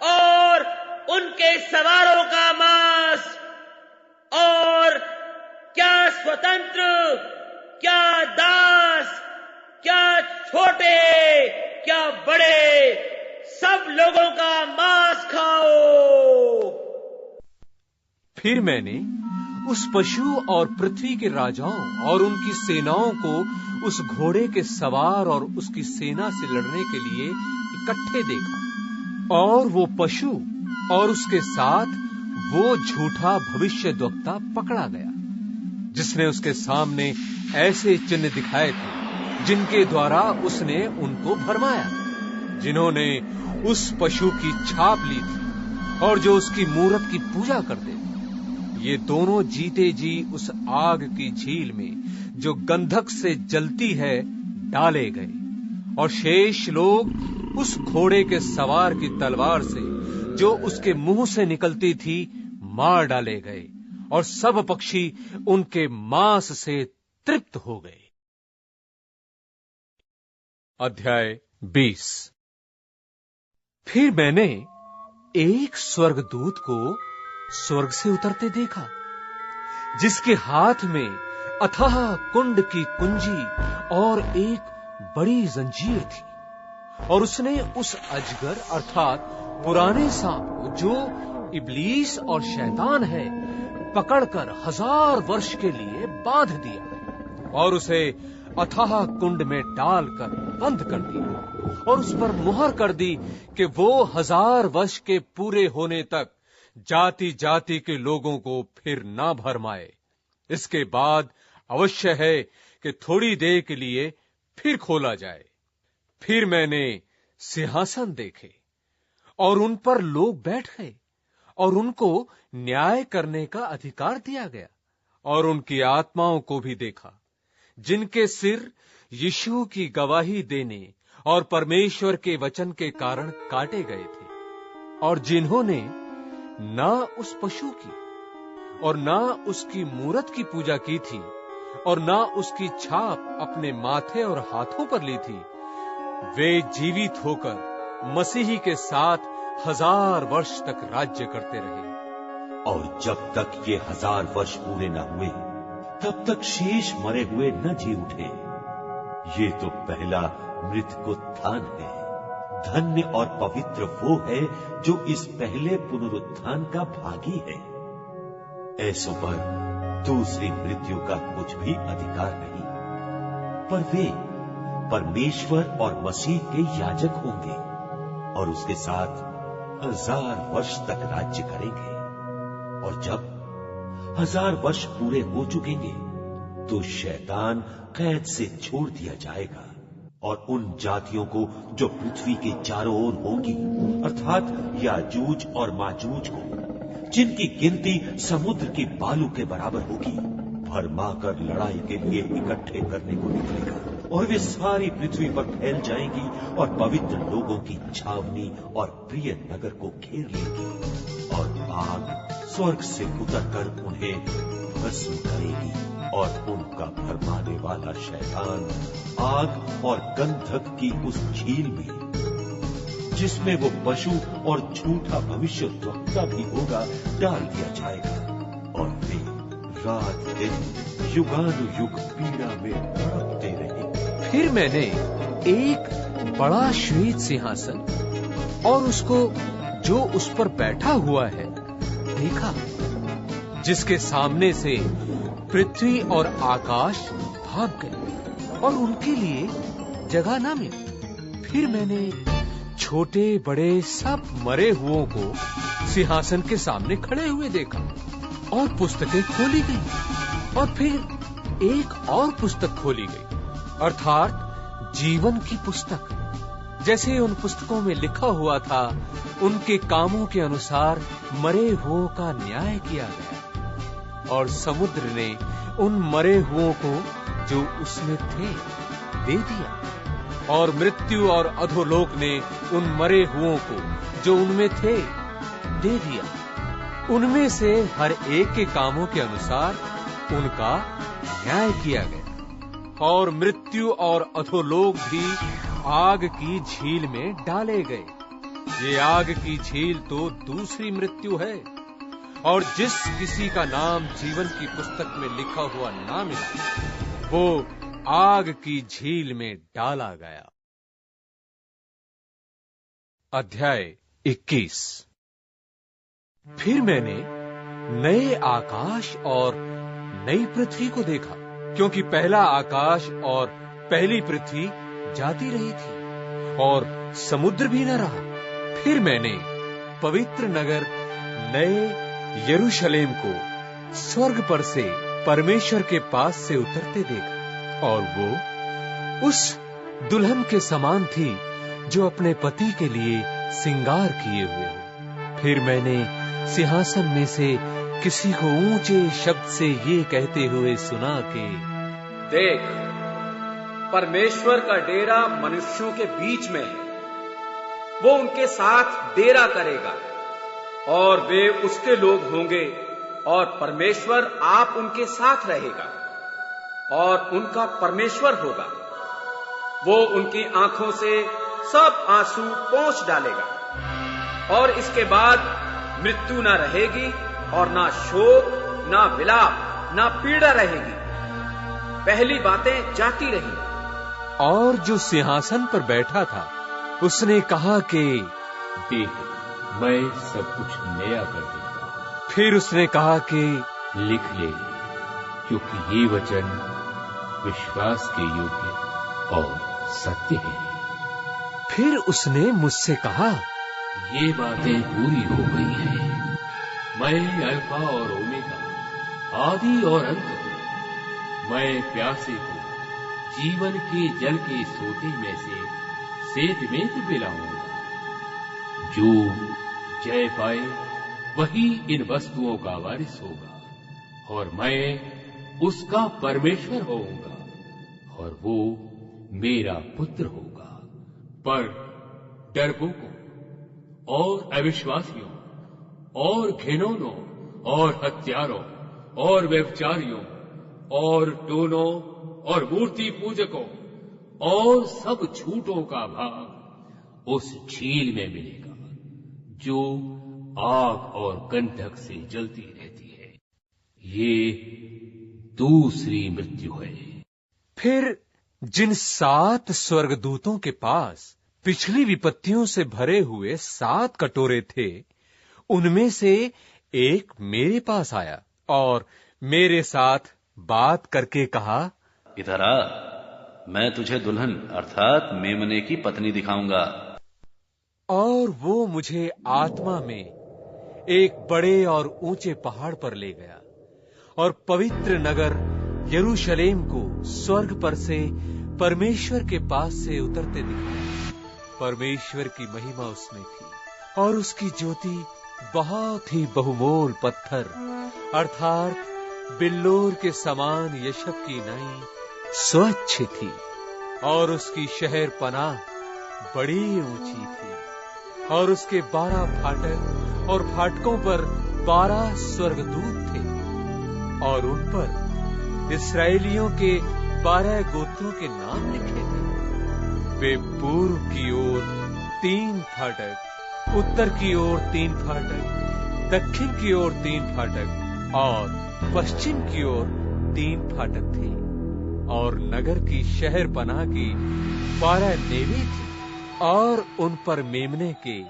और उनके सवारों का मांस, और क्या स्वतंत्र, क्या दास, क्या छोटे, क्या बड़े, सब लोगों का मांस खाओ। फिर मैंने उस पशु और पृथ्वी के राजाओं और उनकी सेनाओं को उस घोड़े के सवार और उसकी सेना से लड़ने के लिए इकट्ठे देखा। और वो पशु और उसके साथ वो झूठा भविष्यद्वक्ता पकड़ा गया, जिसने उसके सामने ऐसे चिन्ह दिखाए थे जिनके द्वारा उसने उनको भरमाया, जिन्होंने उस पशु की छाप ली थी और जो उसकी मूरत की पूजा करते थे। ये दोनों जीते जी उस आग की झील में जो गंधक से जलती है डाले गए, और शेष लोग उस घोड़े के सवार की तलवार से जो उसके मुंह से निकलती थी मार डाले गए, और सब पक्षी उनके मांस से तृप्त हो गए। अध्याय 20। फिर मैंने एक स्वर्गदूत को स्वर्ग से उतरते देखा, जिसके हाथ में अथाह कुंड की कुंजी और एक बड़ी जंजीर थी, और उसने उस अजगर अर्थात पुराने सांप जो इब्लीस और शैतान है पकड़कर 1000 वर्ष के लिए बांध दिया और उसे अथाह कुंड में डालकर बंद कर दिया और उस पर मुहर कर दी कि वो 1000 वर्ष के पूरे होने तक जाति जाति के लोगों को फिर ना भरमाए। इसके बाद अवश्य है कि थोड़ी देर के लिए फिर खोला जाए। फिर मैंने सिंहासन देखे और उन पर लोग बैठ गए और उनको न्याय करने का अधिकार दिया गया, और उनकी आत्माओं को भी देखा जिनके सिर यीशु की गवाही देने और परमेश्वर के वचन के कारण काटे गए थे, और जिन्होंने ना उस पशु की और ना उसकी मूरत की पूजा की थी और ना उसकी छाप अपने माथे और हाथों पर ली थी, वे जीवित होकर मसीही के साथ 1000 वर्ष तक राज्य करते रहे। और जब तक ये 1000 वर्ष पूरे न हुए तब तक शेष मरे हुए न जी उठे। ये तो पहला मृत्युत्थान है। धन्य और पवित्र वो है जो इस पहले पुनरुत्थान का भागी है। ऐसों पर दूसरी मृत्यु का कुछ भी अधिकार नहीं, पर वे परमेश्वर और मसीह के याजक होंगे और उसके साथ 1000 वर्ष तक राज्य करेंगे। और जब 1000 वर्ष पूरे हो चुकेंगे तो शैतान कैद से छोड़ दिया जाएगा और उन जातियों को जो पृथ्वी के चारों ओर होंगी, अर्थात याजूज और माजूज को, जिनकी गिनती समुद्र के बालू के बराबर होगी, भरमाकर लड़ाई के लिए इकट्ठे करने को निकलेगा और वे सारी पृथ्वी पर फैल जाएंगी और पवित्र लोगों की छावनी और प्रिय नगर को घेर लेगी, और आग स्वर्ग से उतरकर उन्हें भस्म करेगी, और उनका भरमाने वाला शैतान आग और गंधक की उस झील में, जिसमें वो पशु और झूठा भविष्यद्वक्ता भी होगा, डाल दिया जाएगा, और वे रात दिन युगानुयुग पीड़ा में तड़पते रहे। फिर मैंने एक बड़ा श्वेत सिंहासन और उसको जो उस पर बैठा हुआ है देखा, जिसके सामने से पृथ्वी और आकाश भाग गए और उनके लिए जगह ना मिली। फिर मैंने छोटे बड़े सब मरे हुओं को सिंहासन के सामने खड़े हुए देखा, और पुस्तकें खोली गई, और फिर एक और पुस्तक खोली गई, अर्थात जीवन की पुस्तक। जैसे उन पुस्तकों में लिखा हुआ था, उनके कामों के अनुसार मरे हुओं का न्याय किया गया, और समुद्र ने उन मरे हुओं को जो उसमें थे दे दिया, और मृत्यु और अधोलोक ने उन मरे हुओं को जो उनमें थे दे दिया। उनमें से हर एक के कामों के अनुसार उनका न्याय किया गया, और मृत्यु और अधोलोक भी आग की झील में डाले गए। ये आग की झील तो दूसरी मृत्यु है, और जिस किसी का नाम जीवन की पुस्तक में लिखा हुआ ना मिला, वो आग की झील में डाला गया। अध्याय 21। फिर मैंने नए आकाश और नई पृथ्वी को देखा, क्योंकि पहला आकाश और पहली पृथ्वी जाती रही थी और समुद्र भी न रहा। फिर मैंने पवित्र नगर नए यरूशलेम को स्वर्ग पर से परमेश्वर के पास से उतरते देखा, और वो उस दुल्हन के समान थी जो अपने पति के लिए श्रृंगार किए हुए हो। फिर मैंने सिंहासन में से किसी को ऊंचे शब्द से ये कहते हुए सुना कि देख, परमेश्वर का डेरा मनुष्यों के बीच में है। वो उनके साथ डेरा करेगा और वे उसके लोग होंगे, और परमेश्वर आप उनके साथ रहेगा और उनका परमेश्वर होगा। वो उनकी आंखों से सब आंसू पोंछ डालेगा और इसके बाद मृत्यु ना रहेगी और ना शोक, ना विलाप, ना पीड़ा रहेगी। पहली बातें जाती रही। और जो सिंहासन पर बैठा था उसने कहा कि देख, मैं सब कुछ नया कर देता हूं। फिर उसने कहा कि लिख ले, क्योंकि ये वचन विश्वास के योग्य और सत्य है। फिर उसने मुझसे कहा, ये बातें पूरी हो गई हैं। मैं अल्फा और ओमेगा, आदि और अंत हूं। मैं प्यासे को जीवन के जल के सोते में से सेध में पिलाऊंगा। जो जय पाए वही इन वस्तुओं का वारिस होगा और मैं उसका परमेश्वर होऊंगा और वो मेरा पुत्र होगा। पर डरपोकों और अविश्वासियों और घिनौनों और हत्यारों और व्यभिचारियों और टोनों और मूर्ति पूजकों और सब झूठों का भाग उस झील में मिलेगा जो आग और गंधक से जलती रहती है। ये दूसरी मृत्यु है। फिर जिन 7 स्वर्गदूतों के पास पिछली विपत्तियों से भरे हुए 7 कटोरे थे, उनमें से एक मेरे पास आया और मेरे साथ बात करके कहा, इधर आ, मैं तुझे दुल्हन अर्थात मेमने की पत्नी दिखाऊंगा। और वो मुझे आत्मा में एक बड़े और ऊंचे पहाड़ पर ले गया और पवित्र नगर यरूशलेम को स्वर्ग पर से परमेश्वर के पास से उतरते दिखाया। परमेश्वर की महिमा उसमें थी और उसकी ज्योति बहुत ही बहुमोल पत्थर अर्थात बिल्लोर के समान यशब की नाई स्वच्छ थी और उसकी शहर पनाह बड़ी ऊंची थी और उसके 12 फाटक और फाटकों पर 12 स्वर्गदूत थे और उन पर इस्राएलियों के 12 गोत्रों के नाम लिखे थे। वे पूर्व की ओर 3 फाटक, उत्तर की ओर 3 फाटक, दक्षिण की ओर 3 फाटक और पश्चिम की ओर 3 फाटक थे और नगर की शहर पनाह की 12 नेवें थी और उन पर मेमने के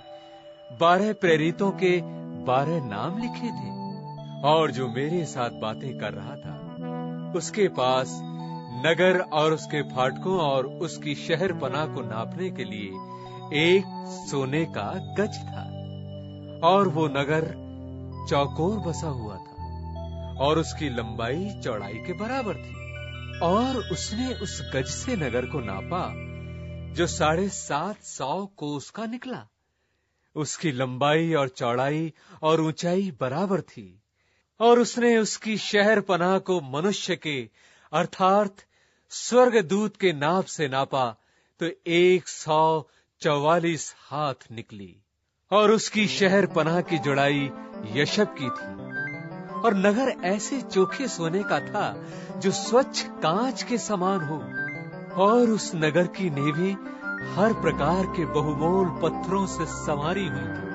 12 प्रेरितों के 12 नाम लिखे थे। और जो मेरे साथ बातें कर रहा था उसके पास नगर और उसके फाटकों और उसकी शहर पनाह को नापने के लिए एक सोने का गज था और वो नगर चौकोर बसा हुआ था और उसकी लंबाई चौड़ाई के बराबर थी। और उसने उस गज से नगर को नापा जो 750 कोस का निकला। उसकी लंबाई और चौड़ाई और ऊंचाई बराबर थी और उसने उसकी शहर पनाह को मनुष्य के अर्थात स्वर्गदूत के नाप से नापा तो 144 हाथ निकली और उसकी शहर पनाह की जुड़ाई यशब की थी और नगर ऐसे चोखे सोने का था जो स्वच्छ कांच के समान हो और उस नगर की नेवें हर प्रकार के बहुमोल पत्थरों से संवारी हुई थी।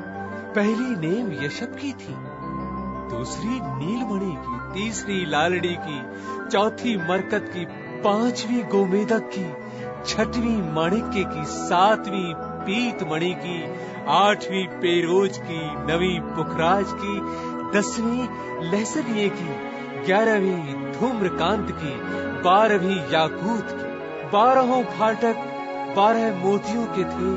पहली नेव यशब की थी, दूसरी नीलमणि की, तीसरी लालड़ी की, चौथी मरकत की, 5वीं गोमेदक की, 6वीं माणिक्य की, 7वीं पीतमणि की, 8वीं पेरोज की, 9वीं पुखराज की, 10वीं लहसनिये की, 11वीं धूम्रकांत की, 12वीं याकूत की। 12 फाटक 12 मोतियों के थे,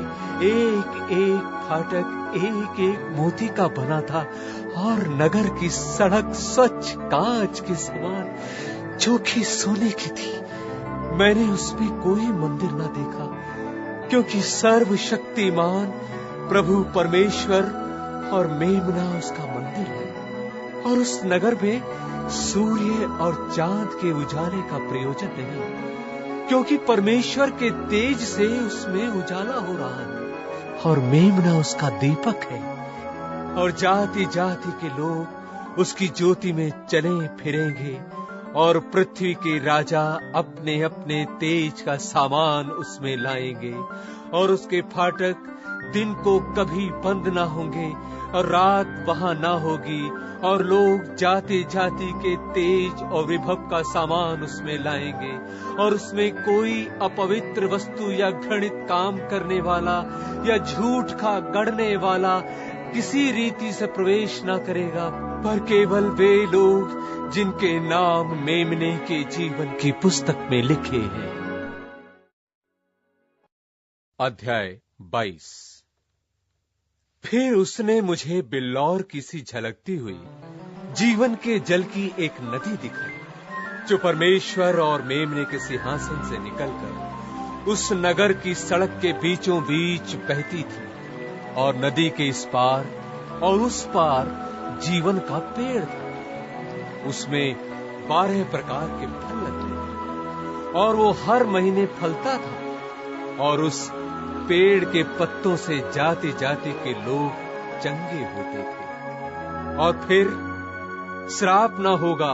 एक एक फाटक एक एक मोती का बना था और नगर की सड़क स्वच्छ कांच के समान चोखी सोने की थी। मैंने उसमें कोई मंदिर न देखा क्योंकि सर्वशक्तिमान प्रभु परमेश्वर और मेमना उसका मंदिर है और उस नगर में सूर्य और चांद के उजाले का प्रयोजन नहीं क्योंकि परमेश्वर के तेज से उसमें उजाला हो रहा है और मेमना उसका दीपक है और जाति जाति के लोग उसकी ज्योति में चले फिरेंगे और पृथ्वी के राजा अपने अपने तेज का सामान उसमें लाएंगे, और उसके फाटक दिन को कभी बंद ना होंगे और रात वहां ना होगी, और लोग जाति जाति के तेज और विभव का सामान उसमें लाएंगे, और उसमें कोई अपवित्र वस्तु या घृणित काम करने वाला या झूठ का गढ़ने वाला किसी रीति से प्रवेश ना करेगा, पर केवल वे लोग जिनके नाम मेमने के जीवन की पुस्तक में लिखे हैं। अध्याय 22। फिर उसने मुझे बिल्लौर की सी झलकती हुई जीवन के जल की एक नदी दिखाई, जो परमेश्वर और मेमने के सिंहासन से निकलकर उस नगर की सड़क के बीचों बीच बहती थी, और नदी के इस पार और उस पार जीवन का पेड़ था। उसमें 12 प्रकार के फल लगते थे, और वो हर महीने फलता था, और उस पेड़ के पत्तों से जाति जाति के लोग चंगे होते थे। और फिर श्राप न होगा,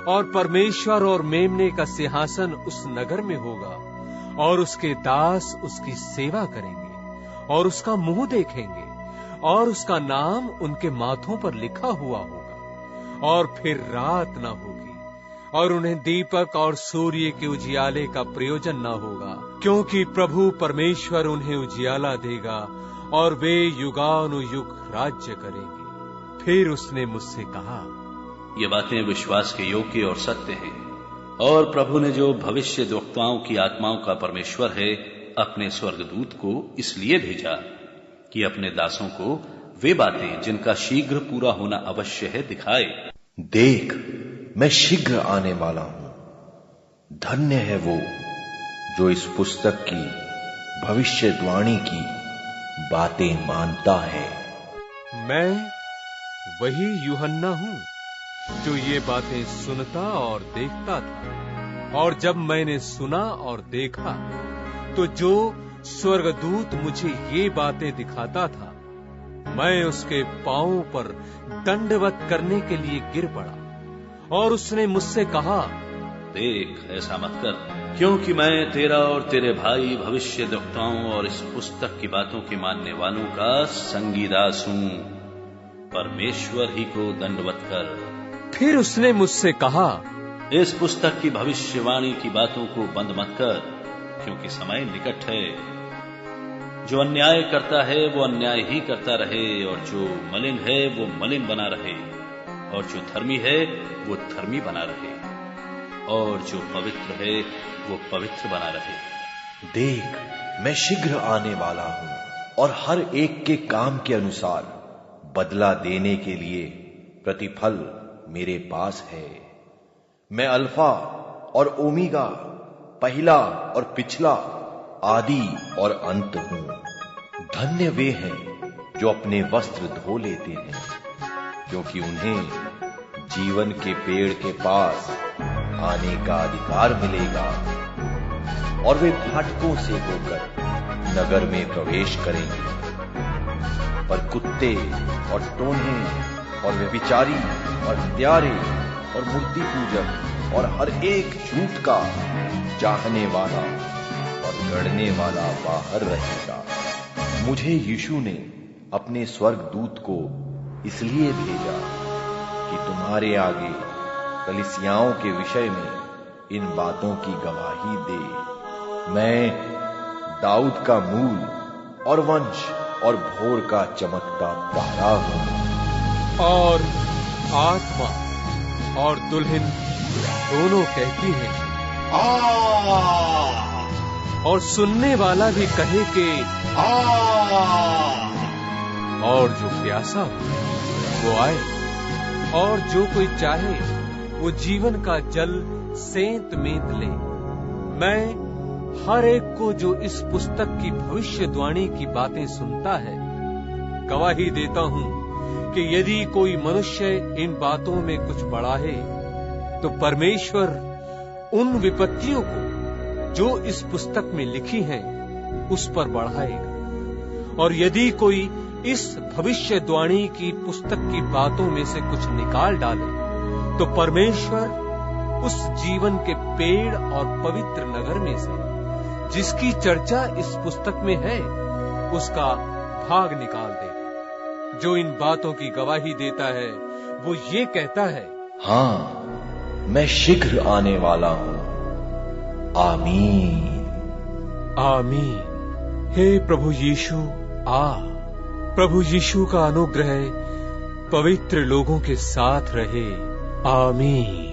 और परमेश्वर और मेमने का सिंहासन उस नगर में होगा, और उसके दास उसकी सेवा करेंगे और उसका मुंह देखेंगे, और उसका नाम उनके माथों पर लिखा हुआ होगा, और फिर रात न होगी, और उन्हें दीपक और सूर्य के उजियाले का प्रयोजन न होगा, क्योंकि प्रभु परमेश्वर उन्हें उजियाला देगा, और वे युगानुयुग राज्य करेंगे। फिर उसने मुझसे कहा, ये बातें विश्वास के योग्य और सत्य हैं, और प्रभु ने जो भविष्यद्वक्ताओं की आत्माओं का परमेश्वर है, अपने स्वर्गदूत को इसलिए भेजा कि अपने दासों को वे बातें जिनका शीघ्र पूरा होना अवश्य है दिखाए। देख, मैं शीघ्र आने वाला हूं। धन्य है वो जो इस पुस्तक की भविष्यवाणी की बातें मानता है। मैं वही यूहन्ना हूं जो ये बातें सुनता और देखता था, और जब मैंने सुना और देखा तो जो स्वर्गदूत मुझे ये बातें दिखाता था, मैं उसके पांवों पर दंडवत करने के लिए गिर पड़ा, और उसने मुझसे कहा, देख, ऐसा मत कर, क्योंकि मैं तेरा और तेरे भाई भविष्यद्वक्ताओं और इस पुस्तक की बातों के मानने वालों का संगीदास हूं। परमेश्वर ही को दंडवत कर। फिर उसने मुझसे कहा, इस पुस्तक की भविष्यवाणी की बातों को बंद मत कर, क्योंकि समय निकट है। जो अन्याय करता है वो अन्याय ही करता रहे, और जो मलिन है वो मलिन बना रहे, और जो धर्मी है वो धर्मी बना रहे, और जो पवित्र है वो पवित्र बना रहे। देख, मैं शीघ्र आने वाला हूं, और हर एक के काम के अनुसार बदला देने के लिए प्रतिफल मेरे पास है। मैं अल्फा और ओमेगा, पहला और पिछला, आदि और अंत हूं। धन्य वे हैं जो अपने वस्त्र धो लेते हैं, क्योंकि उन्हें जीवन के पेड़ के पास आने का अधिकार मिलेगा, और वे फाटकों से होकर नगर में प्रवेश करेंगे। पर कुत्ते और टोन्हे और व्यभिचारी और हत्यारे और मूर्ति पूजक और हर एक झूठ का चाहने वाला और गढ़ने वाला बाहर रहेगा। मुझे यीशु ने अपने स्वर्गदूत को इसलिए भेजा कि तुम्हारे आगे कलीसियाओं के विषय में इन बातों की गवाही दे। मैं दाऊद का मूल और वंश और भोर का चमकता तारा हूं। और आत्मा और दुल्हन दोनों कहती हैं, और सुनने वाला भी कहे कि और जो प्यासा हो वो आए, और जो कोई चाहे वो जीवन का जल सेंत मेंत ले। मैं हर एक को जो इस पुस्तक की भविष्यवाणी की बातें सुनता है गवाही देता हूं कि यदि कोई मनुष्य इन बातों में कुछ बढ़ाए तो परमेश्वर उन विपत्तियों को जो इस पुस्तक में लिखी हैं उस पर बढ़ाएगा, और यदि कोई इस भविष्यवाणी की पुस्तक की बातों में से कुछ निकाल डाले तो परमेश्वर उस जीवन के पेड़ और पवित्र नगर में से, जिसकी चर्चा इस पुस्तक में है, उसका भाग निकाल देगा। जो इन बातों की गवाही देता है वो ये कहता है, हाँ, मैं शीघ्र आने वाला हूं। आमीन। आमीन। हे प्रभु यीशु, आ। प्रभु यीशु का अनुग्रह पवित्र लोगों के साथ रहे। आमीन।